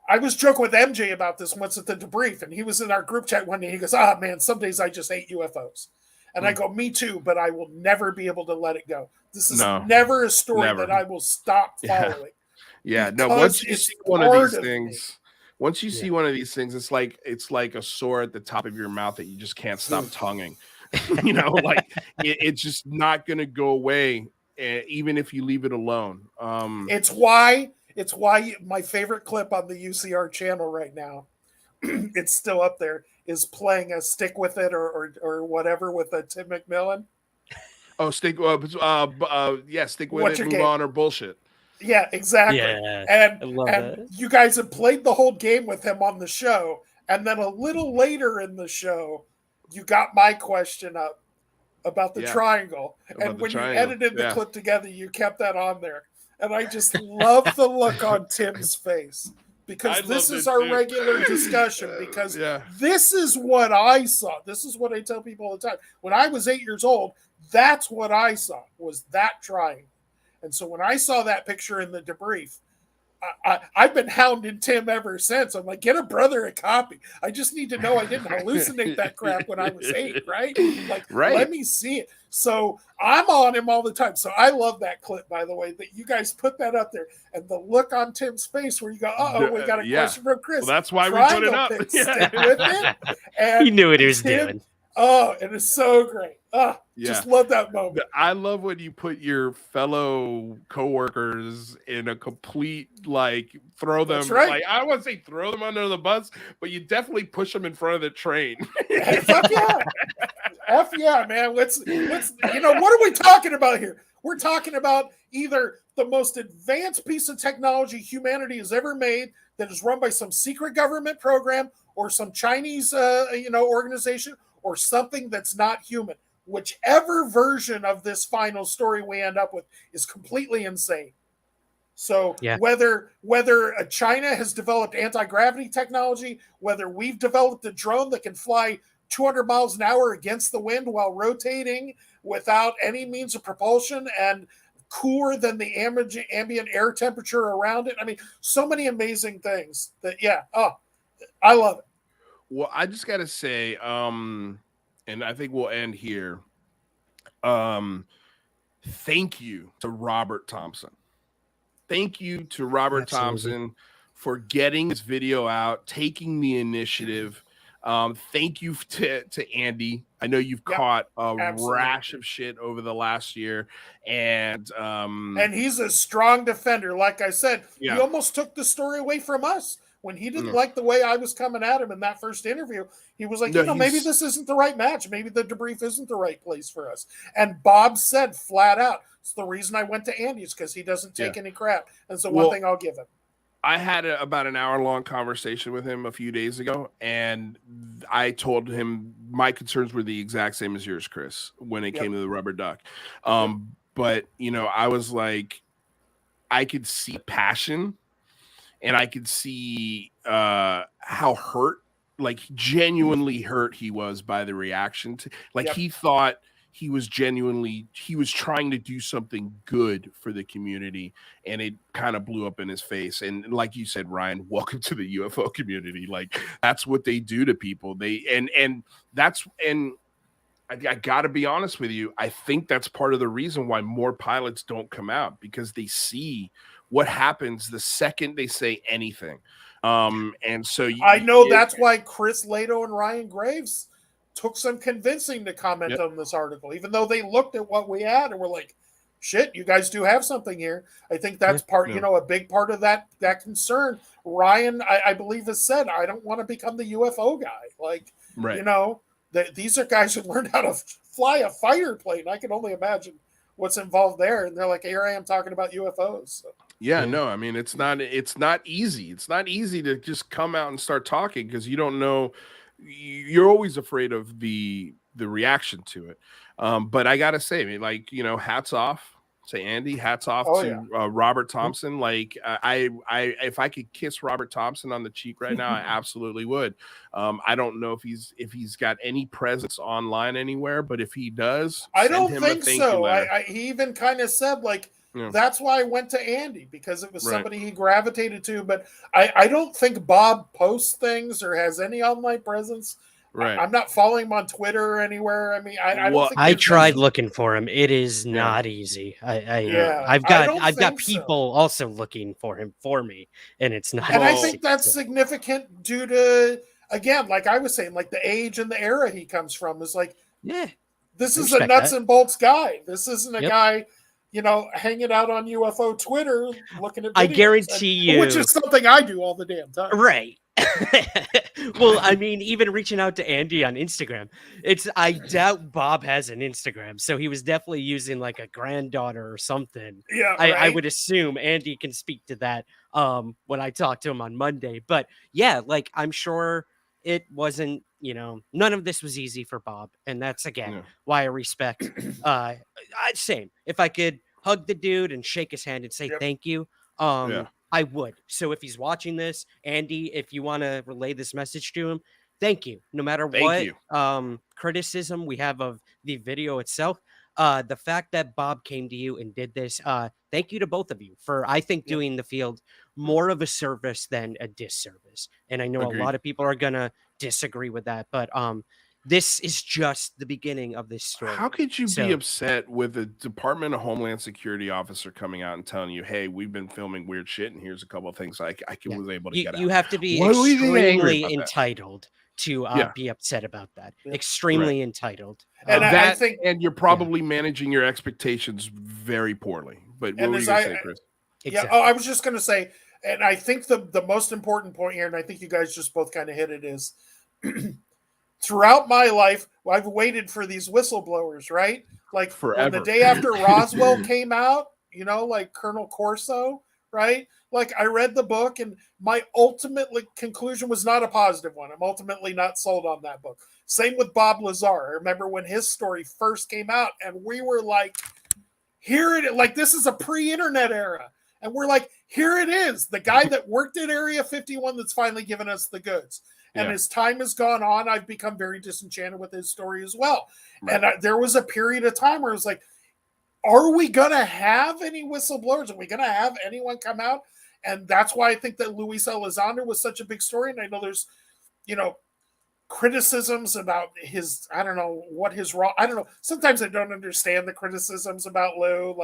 I was joking with MJ about this once at the debrief, and he was in our group chat one day. He goes, man, some days I just hate UFOs. And I go, me too, but I will never be able to let it go. This is never a story that I will stop following. Yeah. No, once you see one of these things, it's like a sore at the top of your mouth that you just can't stop tonguing. Like it's just not going to go away, even if you leave it alone. It's why my favorite clip on the UCR channel right now, it's still up there, is playing a Stick With It or whatever with a Tim McMillan. Oh, stick with it, move on, or bullshit. Yeah, exactly. Yeah, and you guys have played the whole game with him on the show, and then a little later in the show, you got my question up about the triangle. And when you edited the clip together, you kept that on there. And I just love the look on Tim's face, because this is our regular discussion, because this is what I saw. This is what I tell people all the time. When I was 8 years old, that's what I saw, was that triangle. And so when I saw that picture in the debrief, I've been hounding Tim ever since. I'm like, get a brother a copy. I just need to know I didn't hallucinate that crap when I was 8, right? Like, let me see it. So I'm on him all the time. So I love that clip, by the way, that you guys put that up there. And the look on Tim's face where you go, we got a question from Chris. Well, that's why we put it up. Stick with it. And he knew what he was doing. Oh, it is so great. Just love that moment. I love when you put your fellow coworkers in a complete, throw them. I don't want to say throw them under the bus, but you definitely push them in front of the train. Fuck yeah. F yeah, man. Let's what are we talking about here? We're talking about either the most advanced piece of technology humanity has ever made that is run by some secret government program or some Chinese organization, or something that's not human. Whichever version of this final story we end up with is completely insane. So whether China has developed anti-gravity technology, whether we've developed a drone that can fly 200 miles an hour against the wind while rotating without any means of propulsion and cooler than the ambient air temperature around it. I mean, so many amazing things that, I love it. Well, I just got to say, and I think we'll end here. Thank you to Robert Thompson. Thank you to Robert Thompson for getting this video out, taking the initiative. Thank you to Andy. I know you've caught a rash of shit over the last year, and he's a strong defender. Like I said, he almost took the story away from us. When he didn't like the way I was coming at him in that first interview, he was like, maybe this isn't the right match. Maybe the debrief isn't the right place for us. And Bob said flat out, it's the reason I went to Andy's, because he doesn't take any crap. And so one thing I'll give him. I had about an hour-long conversation with him a few days ago, and I told him my concerns were the exact same as yours, Chris, when it came to the rubber duck. But, I was like, I could see passion. And I could see how hurt, genuinely hurt he was by the reaction. He thought he was trying to do something good for the community, and it kind of blew up in his face. And like you said, Ryan, welcome to the UFO community. That's what they do to people. I got to be honest with you. I think that's part of the reason why more pilots don't come out, because they see what happens the second they say anything. And so I know that's why Chris Lato and Ryan Graves took some convincing to comment on this article, even though they looked at what we had and were like, shit, you guys do have something here. I think that's part, a big part of that concern. Ryan, I believe, has said, I don't want to become the UFO guy. These are guys who learned how to fly a fighter plane. I can only imagine what's involved there. And they're like, here I am talking about UFOs. So. Yeah, no, I mean, it's not easy. It's not easy to just come out and start talking, because you don't know. You're always afraid of the reaction to it. But I got to say, hats off to Andy, hats off to Robert Thompson. If I could kiss Robert Thompson on the cheek right now, I absolutely would. I don't know if he's got any presence online anywhere, but if he does, I don't think so. He even kind of said, that's why I went to Andy, because it was somebody he gravitated to. But I don't think Bob posts things or has any online presence. Right. I'm not following him on Twitter or anywhere. I mean, I don't think I tried looking for him. It is not easy. I've got people also looking for him for me, and it's not. And I think that's significant due to, again, like I was saying, like the age and the era he comes from is like, this is a nuts and bolts guy. This isn't a guy, hanging out on UFO Twitter looking at videos, I guarantee you, which is something I do all the damn time. Right. Well, I mean, even reaching out to Andy on Instagram, I doubt Bob has an Instagram, so he was definitely using like a granddaughter or something. Yeah, I would assume Andy can speak to that when I talk to him on Monday. But yeah, like I'm sure it wasn't, none of this was easy for Bob, and that's again why I respect. Same. If I could hug the dude and shake his hand and say thank you, I would. So if he's watching this, Andy, if you want to relay this message to him, thank you. No matter what criticism we have of the video itself, the fact that Bob came to you and did this, thank you to both of you for, I think, doing the field more of a service than a disservice. And I know a lot of people are going to disagree with that, but this is just the beginning of this story. How could you be upset with a Department of Homeland Security officer coming out and telling you, hey, we've been filming weird shit, and here's a couple of things was able to get out? You have to be extremely entitled to be upset about that. Extremely entitled. And I think, and you're probably managing your expectations very poorly. But what were you going to say, Chris? Exactly. I was just going to say, and I think the most important point here, and I think you guys just both kind of hit it, is throughout my life, I've waited for these whistleblowers, right? Like forever. When the day after Roswell came out, like Colonel Corso, right? Like I read the book and my ultimate conclusion was not a positive one. I'm ultimately not sold on that book. Same with Bob Lazar. I remember when his story first came out and we were like, this is a pre-internet era. And we're like, here it is. The guy that worked at Area 51 that's finally given us the goods. And as time has gone on, I've become very disenchanted with his story as well. Right. And there was a period of time where it was like, are we going to have any whistleblowers? Are we going to have anyone come out? And that's why I think that Luis Elizondo was such a big story. And I know there's, criticisms about his, I don't know what his role, I don't know. Sometimes I don't understand the criticisms about Lou,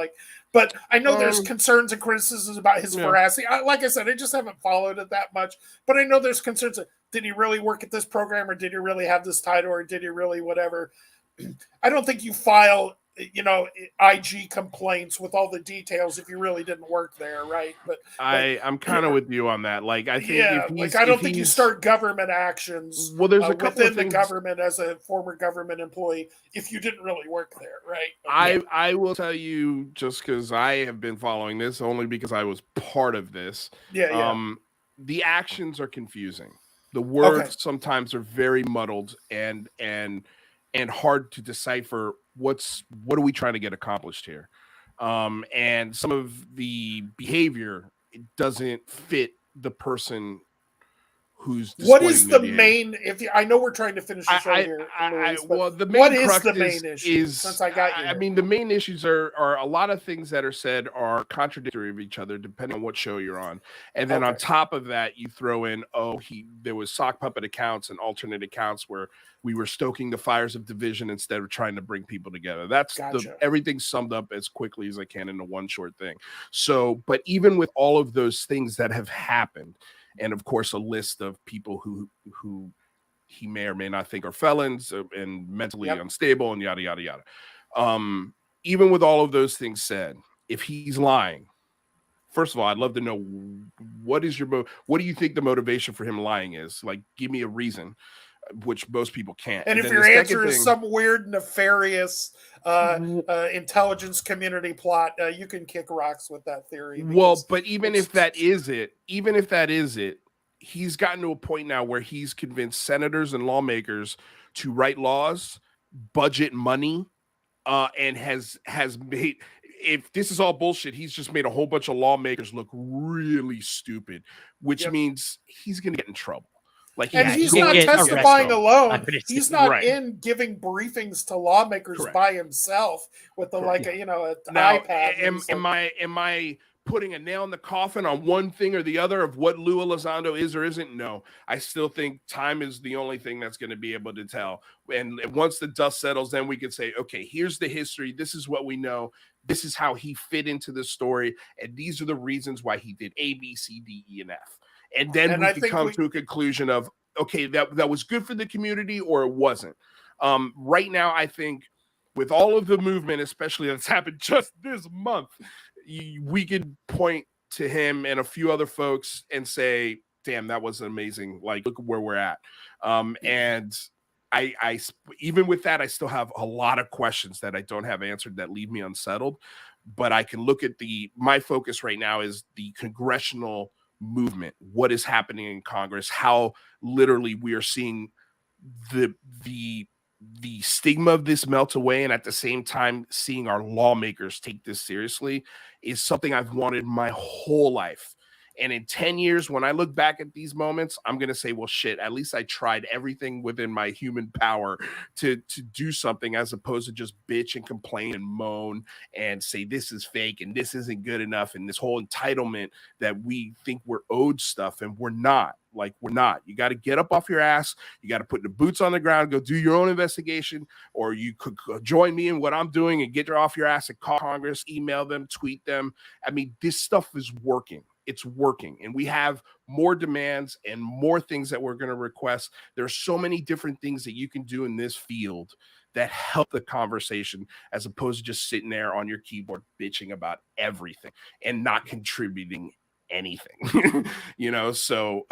but I know there's concerns and criticisms about his veracity. Like I said, I just haven't followed it that much, but I know there's concerns. Did he really work at this program, or did he really have this title, or did he really whatever? I don't think you file, IG complaints with all the details if you really didn't work there, right? But I'm kind of with you on that. Like I think, I don't think you start government actions. Well, there's a couple within the government as a former government employee if you didn't really work there, right? But, I will tell you, just because I have been following this, only because I was part of this. The actions are confusing. The words sometimes are very muddled and hard to decipher. What are we trying to get accomplished here? And some of the behavior doesn't fit the person who's what is the main, I know we're trying to finish the show here, Luis, the main what is the main issue since I got you here? I mean, the main issues are a lot of things that are said are contradictory of each other depending on what show you're on. And then on top of that, you throw in, there was sock puppet accounts and alternate accounts where we were stoking the fires of division instead of trying to bring people together. That's everything summed up as quickly as I can into one short thing. So, but even with all of those things that have happened, and of course, a list of people who he may or may not think are felons and mentally unstable and yada, yada, yada. Even with all of those things said, if he's lying, first of all, I'd love to know what do you think the motivation for him lying is? Like, give me a reason, which most people can't. And if your answer is some weird, nefarious intelligence community plot, you can kick rocks with that theory. Well, but even if that is it, he's gotten to a point now where he's convinced senators and lawmakers to write laws, budget money, and has made, if this is all bullshit, he's just made a whole bunch of lawmakers look really stupid, which means he's going to get in trouble. He's not testifying alone. He's not in giving briefings to lawmakers by himself with an iPad. Am I putting a nail in the coffin on one thing or the other of what Lou Elizondo is or isn't? No, I still think time is the only thing that's going to be able to tell. And once the dust settles, then we can say, okay, here's the history. This is what we know. This is how he fit into the story. And these are the reasons why he did A, B, C, D, E, and F. And then we can come to a conclusion of, okay, that was good for the community or it wasn't. Right now, I think with all of the movement, especially that's happened just this month, we could point to him and a few other folks and say, damn, that was amazing. Like, look where we're at. And I even with that, I still have a lot of questions that I don't have answered that leave me unsettled. But I can look at my focus right now is the congressional movement, what is happening in Congress, how literally we are seeing the stigma of this melt away, and at the same time seeing our lawmakers take this seriously is something I've wanted my whole life. And in 10 years, when I look back at these moments, I'm going to say, well, shit, at least I tried everything within my human power to do something, as opposed to just bitch and complain and moan and say this is fake and this isn't good enough. And this whole entitlement that we think we're owed stuff, and we're not. Like, we're not. You got to get up off your ass. You got to put the boots on the ground, go do your own investigation, or you could join me in what I'm doing and get off your ass and call Congress, email them, tweet them. I mean, this stuff is working. It's working, and we have more demands and more things that we're going to request. There's so many different things that you can do in this field that help the conversation, as opposed to just sitting there on your keyboard bitching about everything and not contributing anything. So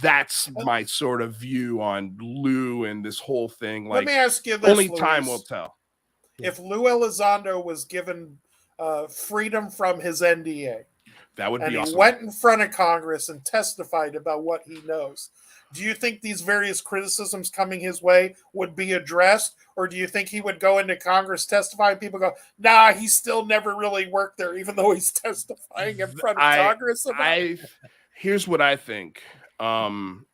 that's my sort of view on Lou and this whole thing. Like, let me ask you this, only Luis. time will tell. If Lou Elizondo was given freedom from his NDA, that would be awesome. He went in front of Congress and testified about what he knows, do you think these various criticisms coming his way would be addressed? Or do you think he would go into Congress, testify, and people go, nah, he still never really worked there, even though he's testifying in front of Congress about it? Here's what I think,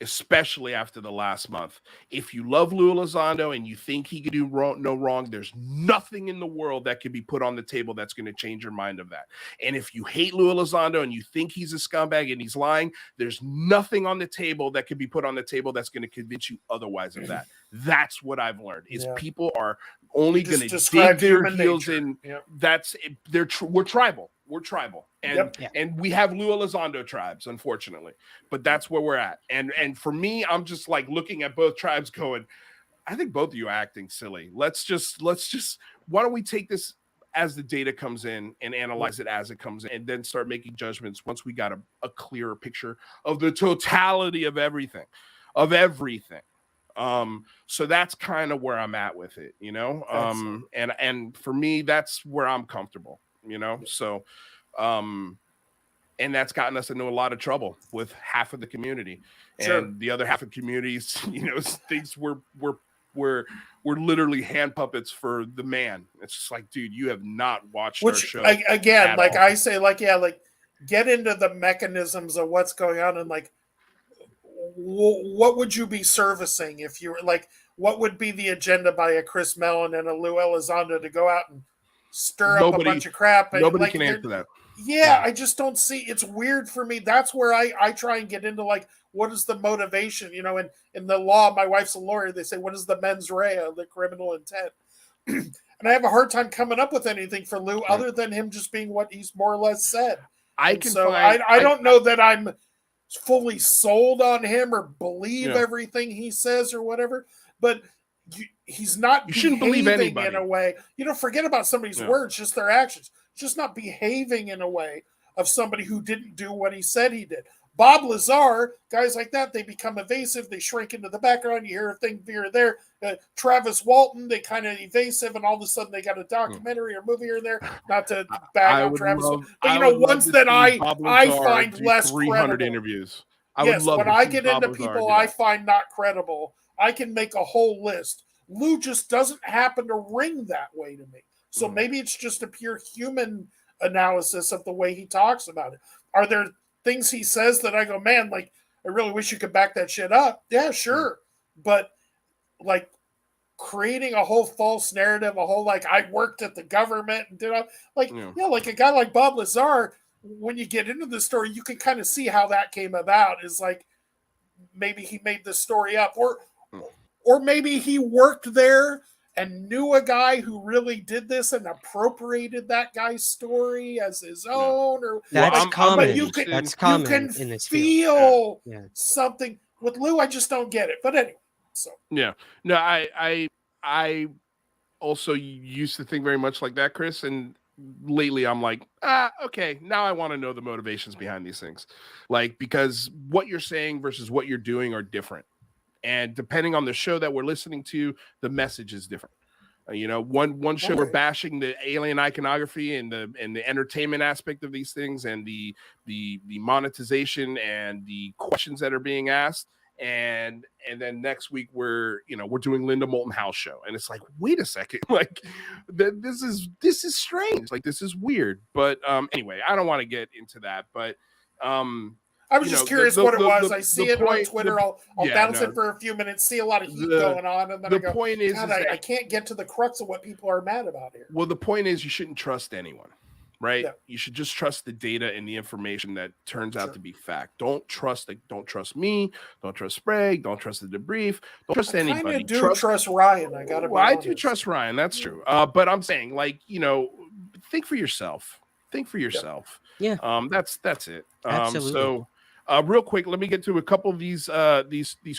especially after the last month. If you love Lou Elizondo and you think he could do no wrong, there's nothing in the world that could be put on the table that's going to change your mind of that. And if you hate Lou Elizondo and you think he's a scumbag and he's lying, there's nothing on the table that could be put on the table that's going to convince you otherwise of that. That's what I've learned, is people are only going to dig their heels in. We're tribal. We're tribal. And we have Lou Elizondo tribes, unfortunately. But that's where we're at. And for me, I'm just like looking at both tribes going, I think both of you are acting silly. Let's just why don't we take this as the data comes in and analyze it as it comes in, and then start making judgments once we got a clearer picture of the totality of everything. So that's kind of where I'm at with it, and for me, that's where I'm comfortable, so, and that's gotten us into a lot of trouble with half of the community, and the other half of communities, thinks we're literally hand puppets for the man. It's just like, dude, you have not watched our show. Again, like all. I say, get into the mechanisms of what's going on, and what would you be servicing if you were what would be the agenda by a Chris Mellon and a Lou Elizondo to go out and stir up a bunch of crap? And nobody can answer that. I just don't see. It's weird for me. That's where I try and get into what is the motivation? In the law, my wife's a lawyer. They say, what is the mens rea, the criminal intent? And I have a hard time coming up with anything for Lou other than him just being what he's more or less said. I don't know that I'm fully sold on him or believe everything he says or whatever, but he's not. You shouldn't believe anybody in a way. Forget about somebody's words, just their actions. Just not behaving in a way of somebody who didn't do what he said he did. Bob Lazar, guys like that, they become evasive. They shrink into the background. You hear a thing here or there. Travis Walton, they kind of evasive, and all of a sudden they got a documentary or movie here and there. Not to bag on Travis, but ones that I find less 300 credible. Interviews. When I get into people I find not credible, I can make a whole list. Lou just doesn't happen to ring that way to me. So maybe it's just a pure human analysis of the way he talks about it. Are there things he says that I go, man, I really wish you could back that shit up? Yeah, sure. But creating a whole false narrative, a whole I worked at the government and did a guy like Bob Lazar, when you get into the story, you can kind of see how that came about. Is like maybe he made the story up, or maybe he worked there and knew a guy who really did this and appropriated that guy's story as his own. Or that's common. But you can in this feel something. With Lou, I just don't get it. But anyway, so yeah, no, I also used to think very much like that, Chris, and lately I'm like, okay, now I want to know the motivations behind these things, like, because what you're saying versus what you're doing are different, and depending on the show that we're listening to, the message is different. One show we're bashing the alien iconography and the entertainment aspect of these things, and the monetization and the questions that are being asked, and then next week we're doing Linda Moulton House show, and it's like, wait a second, like this is strange, like this is weird. But anyway, I don't want to get into that, but I was just curious what it was. I see it on Twitter. I'll bounce it for a few minutes, see a lot of heat going on, and then I go, point is, I can't get to the crux of what people are mad about here. Well, the point is, you shouldn't trust anyone, right? Yeah. You should just trust the data and the information that turns out to be fact. Don't trust me. Don't trust Sprague. Don't trust the Debrief. Don't trust anybody. I do trust Ryan. I gotta. Well, I do trust Ryan. That's true. But I'm saying, like, think for yourself. Think for yourself. Yeah. That's it. Absolutely. So. Real quick, let me get to a couple of these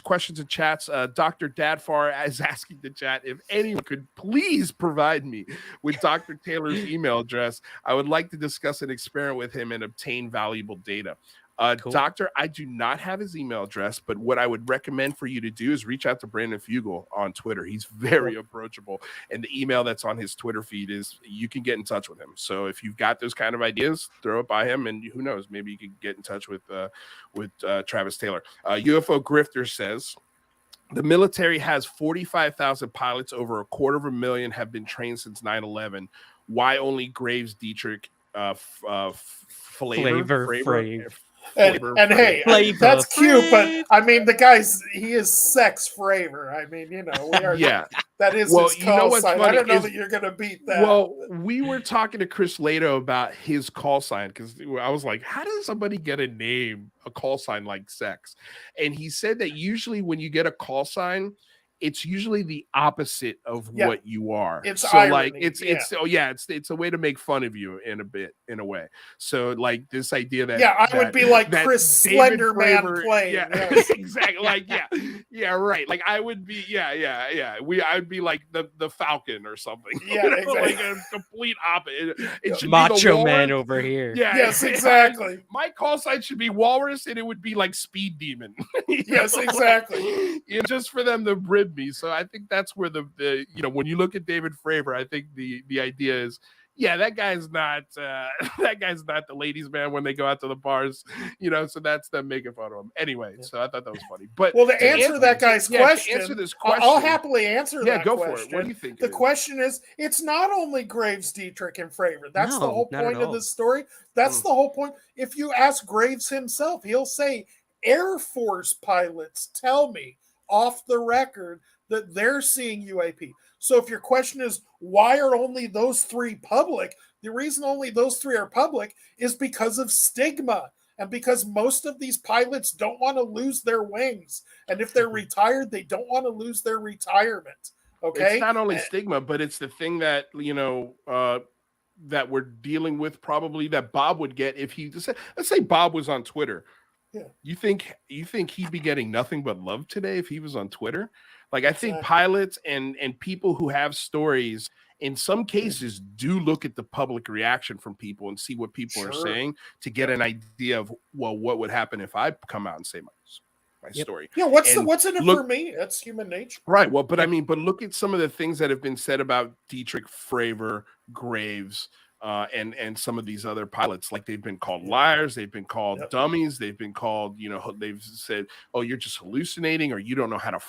questions and chats. Dr. Dadfar is asking the chat if anyone could please provide me with Dr. Taylor's email address. I would like to discuss an experiment with him and obtain valuable data. Cool. Doctor, I do not have his email address, but what I would recommend for you to do is reach out to Brandon Fugel on Twitter. He's very approachable, and the email that's on his Twitter feed is, you can get in touch with him. So if you've got those kind of ideas, throw it by him, and who knows, maybe you can get in touch with Travis Taylor. UFO Grifter says, the military has 45,000 pilots. Over 250,000 have been trained since 9/11. Why only Graves, Dietrich, Flavor? And hey, that's cute, but I mean, he is Sex Fravor. I mean, we are. Yeah, that is his call sign. I don't know that you're going to beat that. Well, we were talking to Chris Lato about his call sign, because I was like, how does somebody get a call sign like Sex? And he said that usually when you get a call sign, it's usually the opposite of what you are. It's so irony. Like it's a way to make fun of you in a way. So like this idea that I would be like Chris Slenderman playing. Yeah, exactly. Like right. Like I would be I'd be like the Falcon or something. Yeah, exactly. Like a complete opposite. It should Macho be Man over here. Yeah, yes, exactly. My call sign should be Walrus, and it would be like Speed Demon. Yes, exactly. Just for them to rib me. So I think that's where the when you look at David Fravor, I think the idea is, that guy's not the ladies' man when they go out to the bars, so that's them making fun of him. Anyway, so I thought that was funny. But to answer that guy's question, answer this question, I'll happily answer that go question. for it. What do you think? The question is, it's not only Graves, Dietrich, and Fravor. That's the whole point of this story. That's the whole point. If you ask Graves himself, he'll say, Air Force pilots tell me off the record that they're seeing UAP. So if your question is, why are only those three public? The reason only those three are public is because of stigma, and because most of these pilots don't want to lose their wings. And if they're retired, they don't want to lose their retirement. Okay. It's not only stigma, but it's the thing that, that we're dealing with, probably, that Bob would get if let's say Bob was on Twitter. Yeah. You think he'd be getting nothing but love today if he was on Twitter? Like, I think pilots and people who have stories, in some cases, do look at the public reaction from people and see what people are saying to get an idea of, well, what would happen if I come out and say my story. Yeah, what's in it for me? That's human nature. Right. Well, but look at some of the things that have been said about Dietrich, Fravor, Graves, and some of these other pilots. Like, they've been called liars, they've been called dummies, they've been called, they've said, oh, you're just hallucinating, or you don't know how to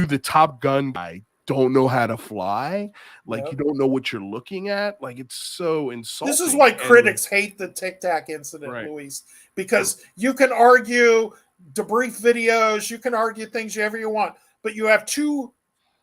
the Top Gun guy don't know how to fly. Like, you don't know what you're looking at. Like, it's so insulting. This is why critics hate the Tic Tac incident, Luis, because you can argue debrief videos, you can argue things ever you want, but you have two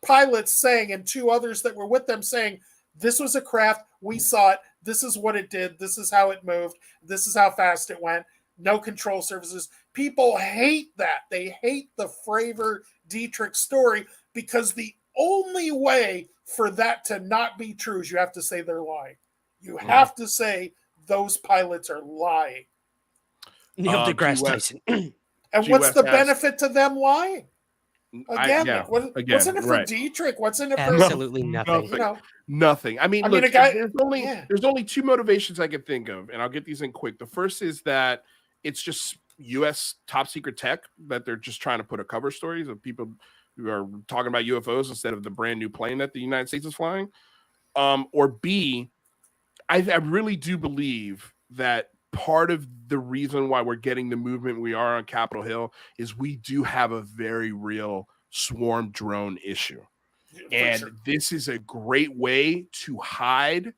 pilots saying, and two others that were with them saying, this was a craft, we saw it, This is what it did. This is how it moved. This is how fast it went. No control surfaces. People hate that. They hate the Fravor Dietrich story because the only way for that to not be true is you have to say they're lying. You have to say those pilots are lying. Neil deGrasse Tyson. And what's the benefit to them lying? Again, what's in it for Dietrich? What's in it for absolutely nothing? You know, nothing. I mean, look, there's only two motivations I can think of, and I'll get these in quick. The first is that it's just U.S. top secret tech that they're just trying to put a cover stories of people who are talking about UFOs instead of the brand new plane that the United States is flying. Or B, I really do believe that part of the reason why we're getting the movement we are on Capitol Hill is we do have a very real swarm drone issue. And this is a great way to hide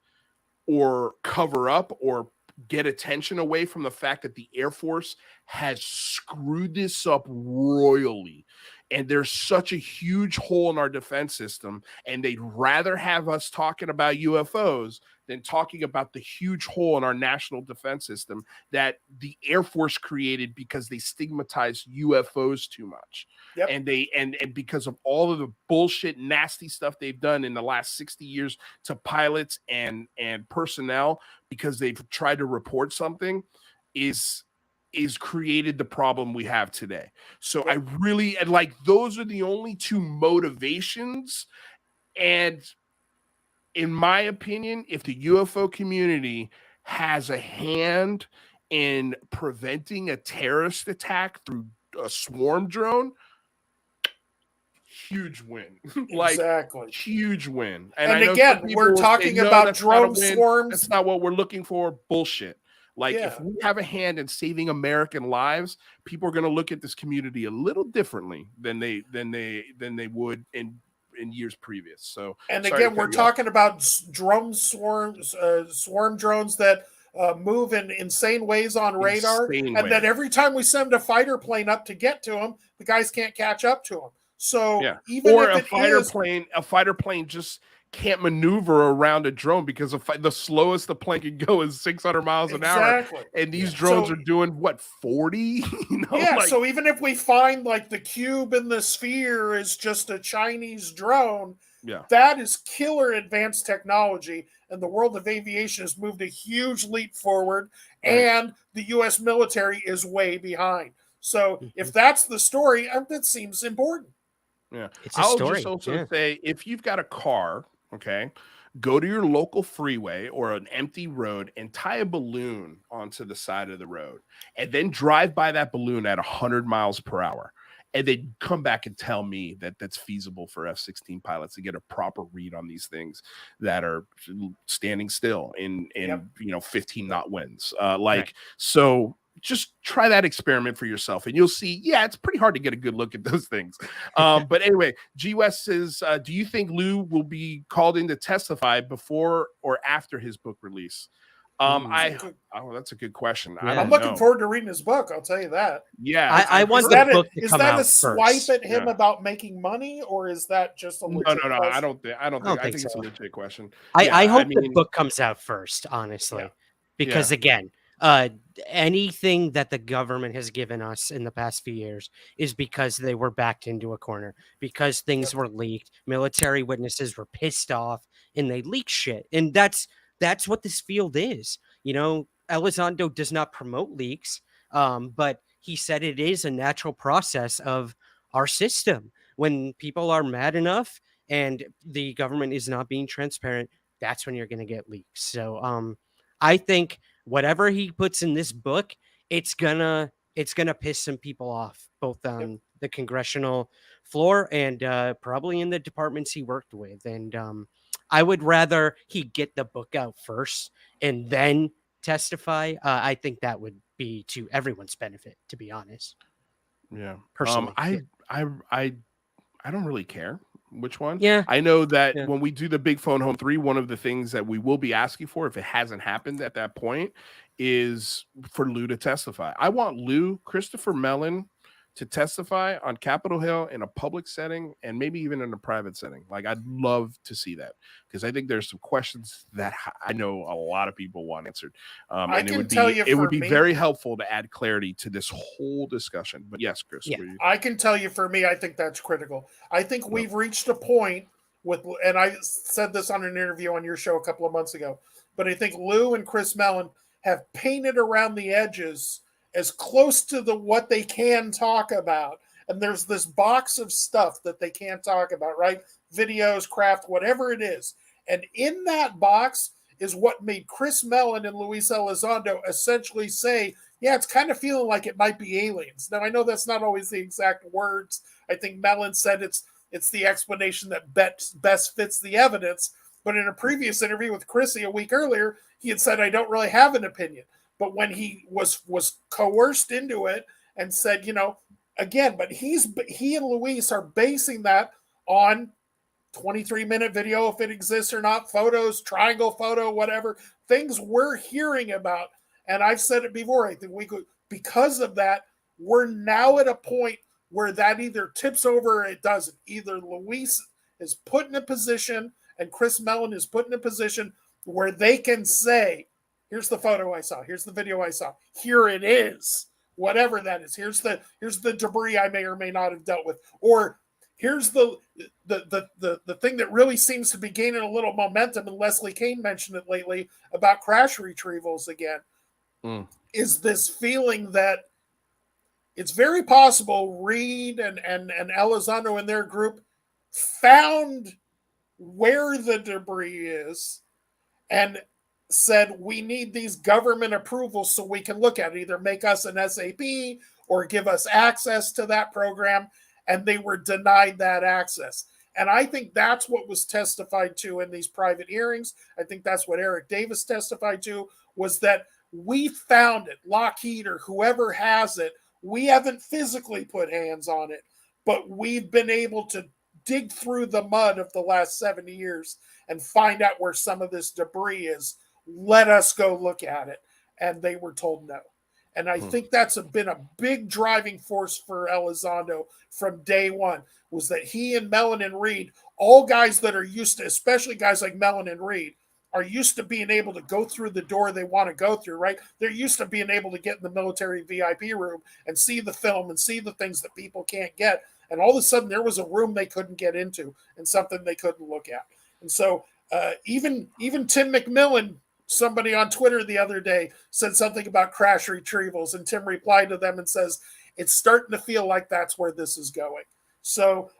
or cover up or get attention away from the fact that the Air Force has screwed this up royally. And there's such a huge hole in our defense system, and they'd rather have us talking about UFOs than talking about the huge hole in our national defense system that the Air Force created because they stigmatized UFOs too much. Yep. And because of all of the bullshit, nasty stuff they've done in the last 60 years to pilots and personnel because they've tried to report something is created the problem we have today. So I really, and like, those are the only two motivations. And in my opinion, if the UFO community has a hand in preventing a terrorist attack through a swarm drone, huge win. Huge win. And again, we're talking about drone swarms. That's not what we're looking for. Bullshit. Like, if we have a hand in saving American lives, people are going to look at this community a little differently than they would in years previous. So, and again, we're talking about drone swarms, swarm drones that move in insane ways on radar, and that every time we send a fighter plane up to get to them, the guys can't catch up to them. So even if a fighter plane just can't maneuver around a drone because the slowest the plane can go is 600 miles an hour, and these drones are doing what, 40? So even if we find like the cube in the sphere is just a Chinese drone, that is killer advanced technology, and the world of aviation has moved a huge leap forward, and the U.S. military is way behind. So if that's the story, that seems important. I'll just also say, if you've got a car, go to your local freeway or an empty road and tie a balloon onto the side of the road, and then drive by that balloon at 100 miles per hour. And then come back and tell me that that's feasible for F-16 pilots to get a proper read on these things that are standing still in 15 knot winds. So just try that experiment for yourself, and you'll see, it's pretty hard to get a good look at those things. But anyway, G West says, do you think Lou will be called in to testify before or after his book release? That's a good question. I'm looking forward to reading his book. I'll tell you that. Yeah, I want the book to come out first. Is that a swipe at him about making money, or is that just a legit No. I don't think it's a legit question. I hope the book comes out first, honestly, because again, anything that the government has given us in the past few years is because they were backed into a corner, because things were leaked. Military witnesses were pissed off, and they leaked shit, and that's what this field is. Elizondo does not promote leaks, but he said it is a natural process of our system. When people are mad enough and the government is not being transparent, that's when you're going to get leaks. So I think whatever he puts in this book, it's gonna piss some people off, both on the congressional floor and probably in the departments he worked with. And I would rather he get the book out first and then testify. I think that would be to everyone's benefit, to be honest. Yeah. Personally. I don't really care which one. Yeah. I know that when we do the Big Phone Home 3, one of the things that we will be asking for, if it hasn't happened at that point, is for Lou to testify. I want Lou, Christopher Mellon, to testify on Capitol Hill in a public setting and maybe even in a private setting. Like, I'd love to see that, because I think there's some questions that I know a lot of people want answered. And it would be very helpful to add clarity to this whole discussion. But yes, Chris. Yeah. I can tell you, for me, I think that's critical. I think we've reached a point and I said this on an interview on your show a couple of months ago, but I think Lou and Chris Mellon have painted around the edges as close to what they can talk about. And there's this box of stuff that they can't talk about, right? Videos, craft, whatever it is. And in that box is what made Chris Mellon and Luis Elizondo essentially say, yeah, it's kind of feeling like it might be aliens. Now, I know that's not always the exact words. I think Mellon said it's the explanation that best fits the evidence. But in a previous interview with Chrissy a week earlier, he had said, I don't really have an opinion. But when he was coerced into it and said, again, but he and Luis are basing that on 23-minute video, if it exists or not, photos, triangle photo, whatever, things we're hearing about. And I've said it before, I think because of that, we're now at a point where that either tips over or it doesn't. Either Luis is put in a position and Chris Mellon is put in a position where they can say, here's the photo I saw. Here's the video I saw. Here it is. Whatever that is. Here's the debris I may or may not have dealt with. Or here's the thing that really seems to be gaining a little momentum, and Leslie Kane mentioned it lately about crash retrievals again, is this feeling that it's very possible Reed and Elizondo and their group found where the debris is and said, we need these government approvals so we can look at it, either make us an SAP or give us access to that program. And they were denied that access. And I think that's what was testified to in these private hearings. I think that's what Eric Davis testified to, was that we found it, Lockheed or whoever has it. We haven't physically put hands on it, but we've been able to dig through the mud of the last 70 years and find out where some of this debris is. Let us go look at it. And they were told no. And I think that's been a big driving force for Elizondo from day one, was that he and Mellon and Reed, all guys that are used to, especially guys like Mellon and Reed, are used to being able to go through the door they want to go through, right? They're used to being able to get in the military VIP room and see the film and see the things that people can't get. And all of a sudden there was a room they couldn't get into and something they couldn't look at. And so even Tim McMillan, somebody on Twitter the other day, said something about crash retrievals, and Tim replied to them and says, it's starting to feel like that's where this is going. So,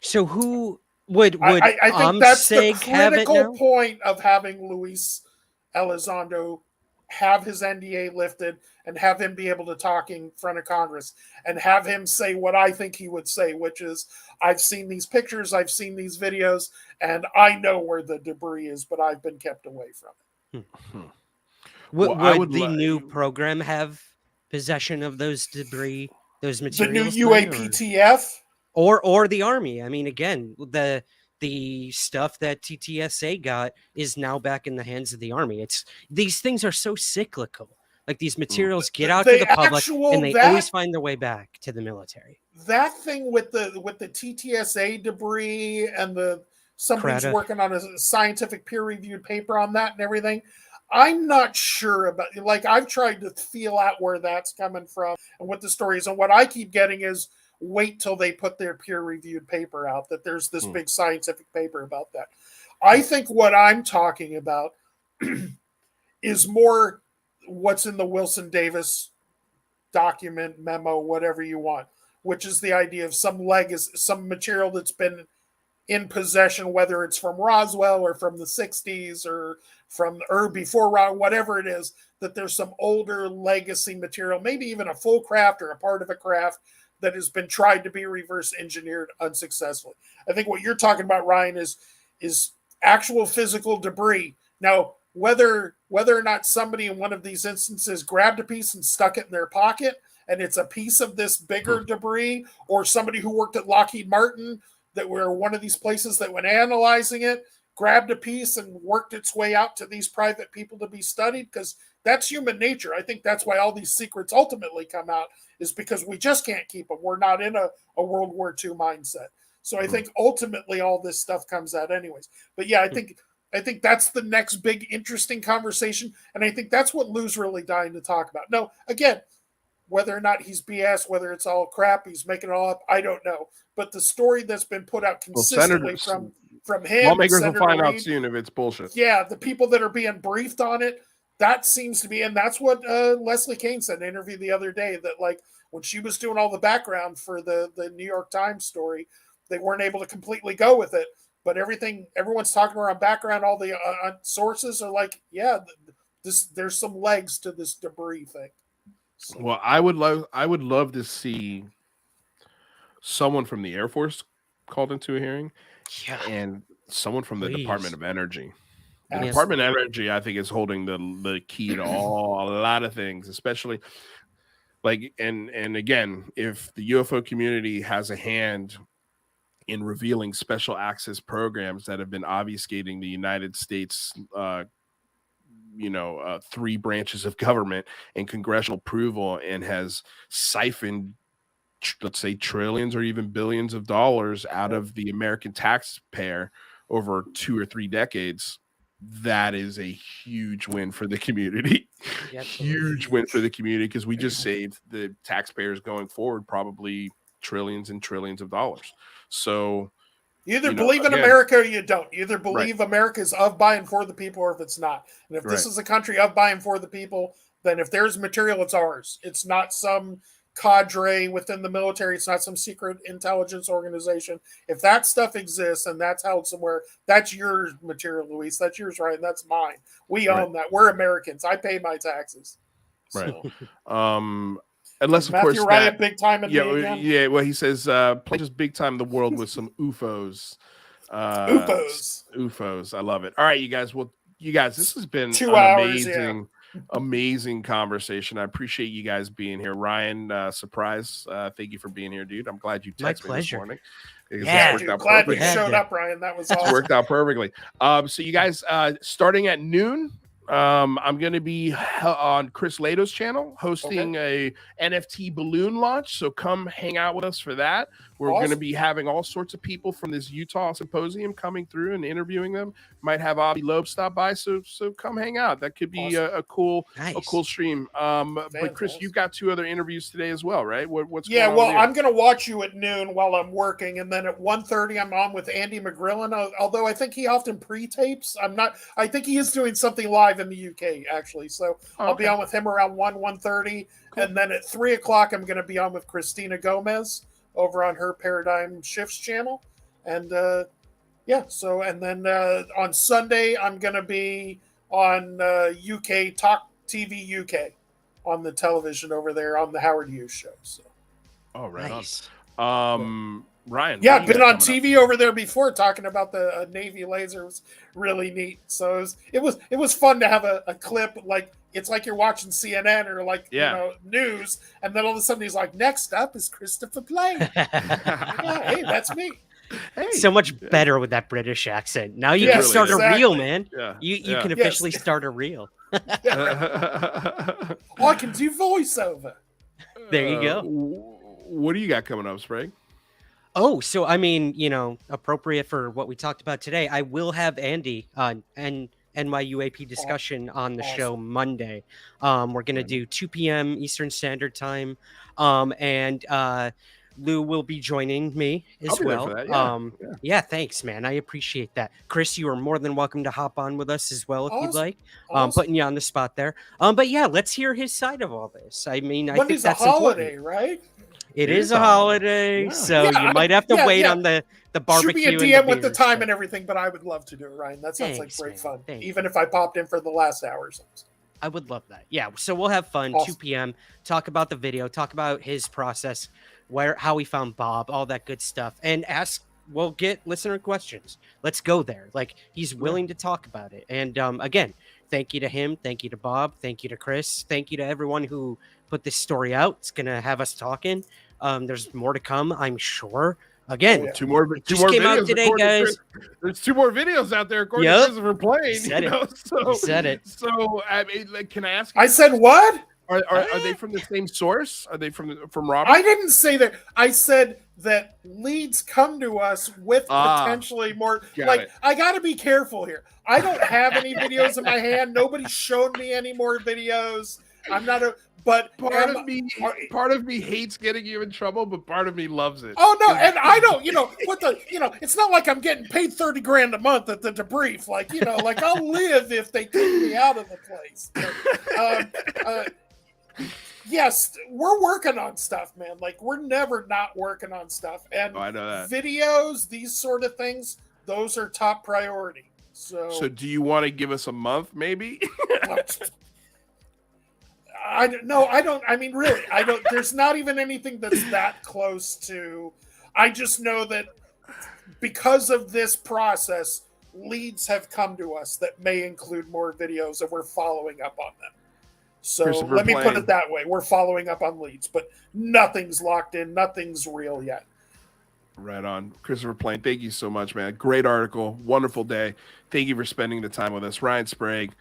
so who would I think that's the critical now? point of having Luis Elizondo have his NDA lifted and have him be able to talk in front of Congress and have him say what I think he would say, which is, I've seen these pictures, I've seen these videos, and I know where the debris is, but I've been kept away from it. Would the new program have possession of those debris, those materials? The new UAPTF? Or the Army? I mean, again, the stuff that TTSA got is now back in the hands of the Army. These things are so cyclical. Like, these materials get out to the public and they always find their way back to the military. That thing with the TTSA debris and somebody's working on a scientific peer-reviewed paper on that and everything, I'm not sure about. Like, I've tried to feel out where that's coming from and what the story is. And what I keep getting is, wait till they put their peer-reviewed paper out, that there's this big scientific paper about that. I think what I'm talking about is more what's in the Wilson Davis document, memo, whatever you want, which is the idea of some legacy, some material that's been in possession, whether it's from Roswell or from the 60s or before Roswell, whatever it is, that there's some older legacy material, maybe even a full craft or a part of a craft that has been tried to be reverse engineered unsuccessfully. I think what you're talking about, Ryan, is actual physical debris. Now, whether or not somebody in one of these instances grabbed a piece and stuck it in their pocket, and it's a piece of this bigger debris, or somebody who worked at Lockheed Martin that were one of these places that when analyzing it grabbed a piece and worked its way out to these private people to be studied, because that's human nature. I think that's why all these secrets ultimately come out, is because we just can't keep them. We're not in a World War II mindset. So I think ultimately all this stuff comes out anyways. But yeah, I think that's the next big interesting conversation. And I think that's what Lou's really dying to talk about. No, again, whether or not he's BS, whether it's all crap, he's making it all up, I don't know. But the story that's been put out consistently from him, lawmakers will find out soon if it's bullshit. Yeah, the people that are being briefed on it, that seems to be, and that's what Leslie Kane said in an interview the other day, that like when she was doing all the background for the New York Times story, they weren't able to completely go with it. But everyone's talking around background, all the sources are like, yeah, there's some legs to this debris thing. So. Well, I would love to see someone from the Air Force called into a hearing, and someone from the Department of Energy. The Department of Energy, I think, is holding the key to a lot of things, especially like, and again, if the UFO community has a hand in revealing special access programs that have been obfuscating the United States, three branches of government and congressional approval, and has siphoned, let's say, trillions or even billions of dollars out of the American taxpayer over 2 or 3 decades, that is a huge win for the community. Huge win for the community, because we just saved the taxpayers going forward probably trillions and trillions of dollars. So you either believe in America or you don't. You either believe America is of, by, and for the people, or if it's not. And if this is a country of, by, and for the people, then if there's material, it's ours. It's not some cadre within the military. It's not some secret intelligence organization. If that stuff exists and that's held somewhere, that's your material, Luis. That's yours, right? And that's mine. We own that. We're Americans. I pay my taxes. So. Right. Unless, of Matthew course, Ryan big time in well, he says, play just big time the world with some UFOs. UFOs. I love it. All right, you guys. Well, this has been 2 hours, amazing conversation. I appreciate you guys being here. Ryan, surprise. Thank you for being here, dude. I'm glad you texted me this morning. Yeah, dude, glad you showed up, Ryan. That was awesome. It worked out perfectly. So you guys, starting at noon, I'm going to be on Chris Lato's channel hosting a NFT balloon launch. So come hang out with us for that. We're going to be having all sorts of people from this Utah symposium coming through and interviewing them. Might have Avi Loeb stop by. So come hang out. That could be a cool stream. But Chris, you've got 2 other interviews today as well, right? What's going on? Well, I'm going to watch you at noon while I'm working. And then at 1:30, I'm on with Andy McGrillen. Although I think he often pre-tapes. I think he is doing something live in the UK, actually. So I'll be on with him around 1:30. Cool. And then at 3 o'clock, I'm going to be on with Christina Gomez over on her Paradigm Shifts channel. And and then on Sunday, I'm going to be on UK Talk TV UK on the television over there on the Howard Hughes show. So. Oh, right. Nice. Ryan. Yeah, I've been on TV over there before talking about the Navy laser. It was really neat. So it was fun to have a clip, like it's like you're watching CNN or news, and then all of a sudden he's like, "Next up is Christopher Blaine." Hey, that's me. Hey, so much better with that British accent. Now you can start a reel, man. Yeah. You can officially start a reel. I can do voiceover. There you go. What do you got coming up, Sprague? Oh, so I mean, appropriate for what we talked about today, I will have Andy and my UAP discussion on the show Monday. We're going to do 2 p.m. Eastern Standard Time. And Lou will be joining me as well. Thanks, man. I appreciate that. Chris, you are more than welcome to hop on with us as well if you'd like. Putting you on the spot there. But yeah, let's hear his side of all this. I mean, I think that's a holiday, important. Right? It is a holiday, so you might have to wait on the barbecue. Shoot me a DM with the time and everything, but I would love to do it, Ryan. That sounds like great fun. Even if I popped in for the last hour or something. I would love that. Yeah, so we'll have fun. 2 p.m. Talk about the video, talk about his process, how he found Bob, all that good stuff, and we'll get listener questions. Let's go there. Like, he's willing to talk about it. And again, thank you to him. Thank you to Bob. Thank you to Chris. Thank you to everyone who put this story out. It's going to have us talking. There's more to come, I'm sure. Again, Oh, yeah. Two more just came out videos today, according to guys. there's 2 more videos out there according to Yep. Christopher Plain. Said You it. know? So, He said it. So I mean, like, can I ask you, I said what? are they from the same source? Are they from Robert? I didn't say that. I said that leads come to us with potentially more. Got it. I got to be careful here. I don't have any videos in my hand. Nobody showed me any more videos. I'm not a. But part of me hates getting you in trouble, but part of me loves it. Oh no, and I don't. It's not like I'm getting paid $30,000 a month at the Debrief. Like I'll live if they kick me out of the place. But, yes, we're working on stuff, man. Like we're never not working on stuff. And I know that. Videos, these sort of things, those are top priority. So do you want to give us a month, maybe? I don't. I mean, really, I don't. There's not even anything that's that close to. I just know that because of this process, leads have come to us that may include more videos, and we're following up on them. So let me put it that way: we're following up on leads, but nothing's locked in, nothing's real yet. Right on. Christopher Plain, thank you so much, man. Great article, wonderful day. Thank you for spending the time with us, Ryan Sprague.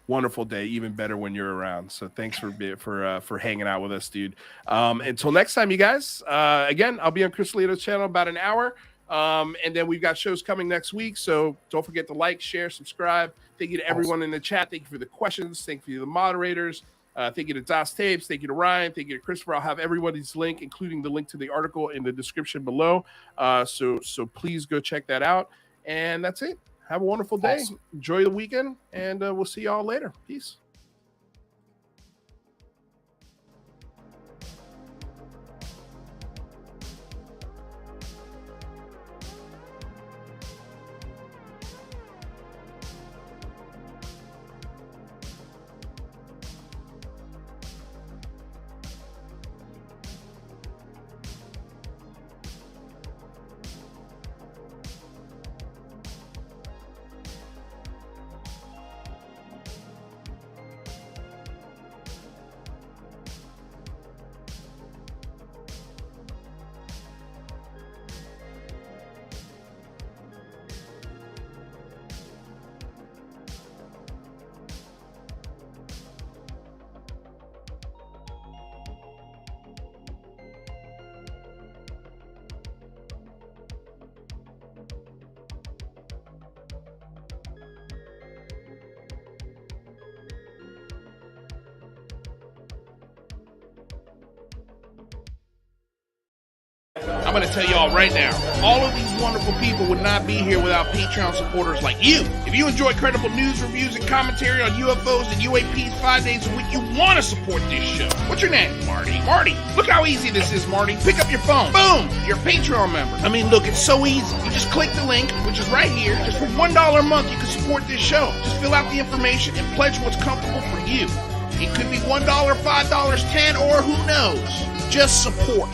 Wonderful day, even better when you're around. So thanks for hanging out with us, dude. Until next time, you guys. Again, I'll be on Chris Leto's channel about an hour, and then we've got shows coming next week. So don't forget to like, share, subscribe. Thank you to everyone in the chat. Thank you for the questions. Thank you to the moderators. Thank you to Das Tapes. Thank you to Ryan. Thank you to Christopher. I'll have everybody's link, including the link to the article, in the description below. So please go check that out. And that's it. Have a wonderful day. Awesome. Enjoy the weekend, and we'll see y'all later. Peace. I'm going to tell y'all right now, all of these wonderful people would not be here without Patreon supporters like you. If you enjoy credible news, reviews, and commentary on UFOs and UAPs 5 days a week, you want to support this show. What's your name? Marty. Marty, look how easy this is, Marty. Pick up your phone. Boom! You're a Patreon member. I mean, look, it's so easy. You just click the link, which is right here. Just for $1 a month, you can support this show. Just fill out the information and pledge what's comfortable for you. It could be $1, $5, $10, or who knows. Just support.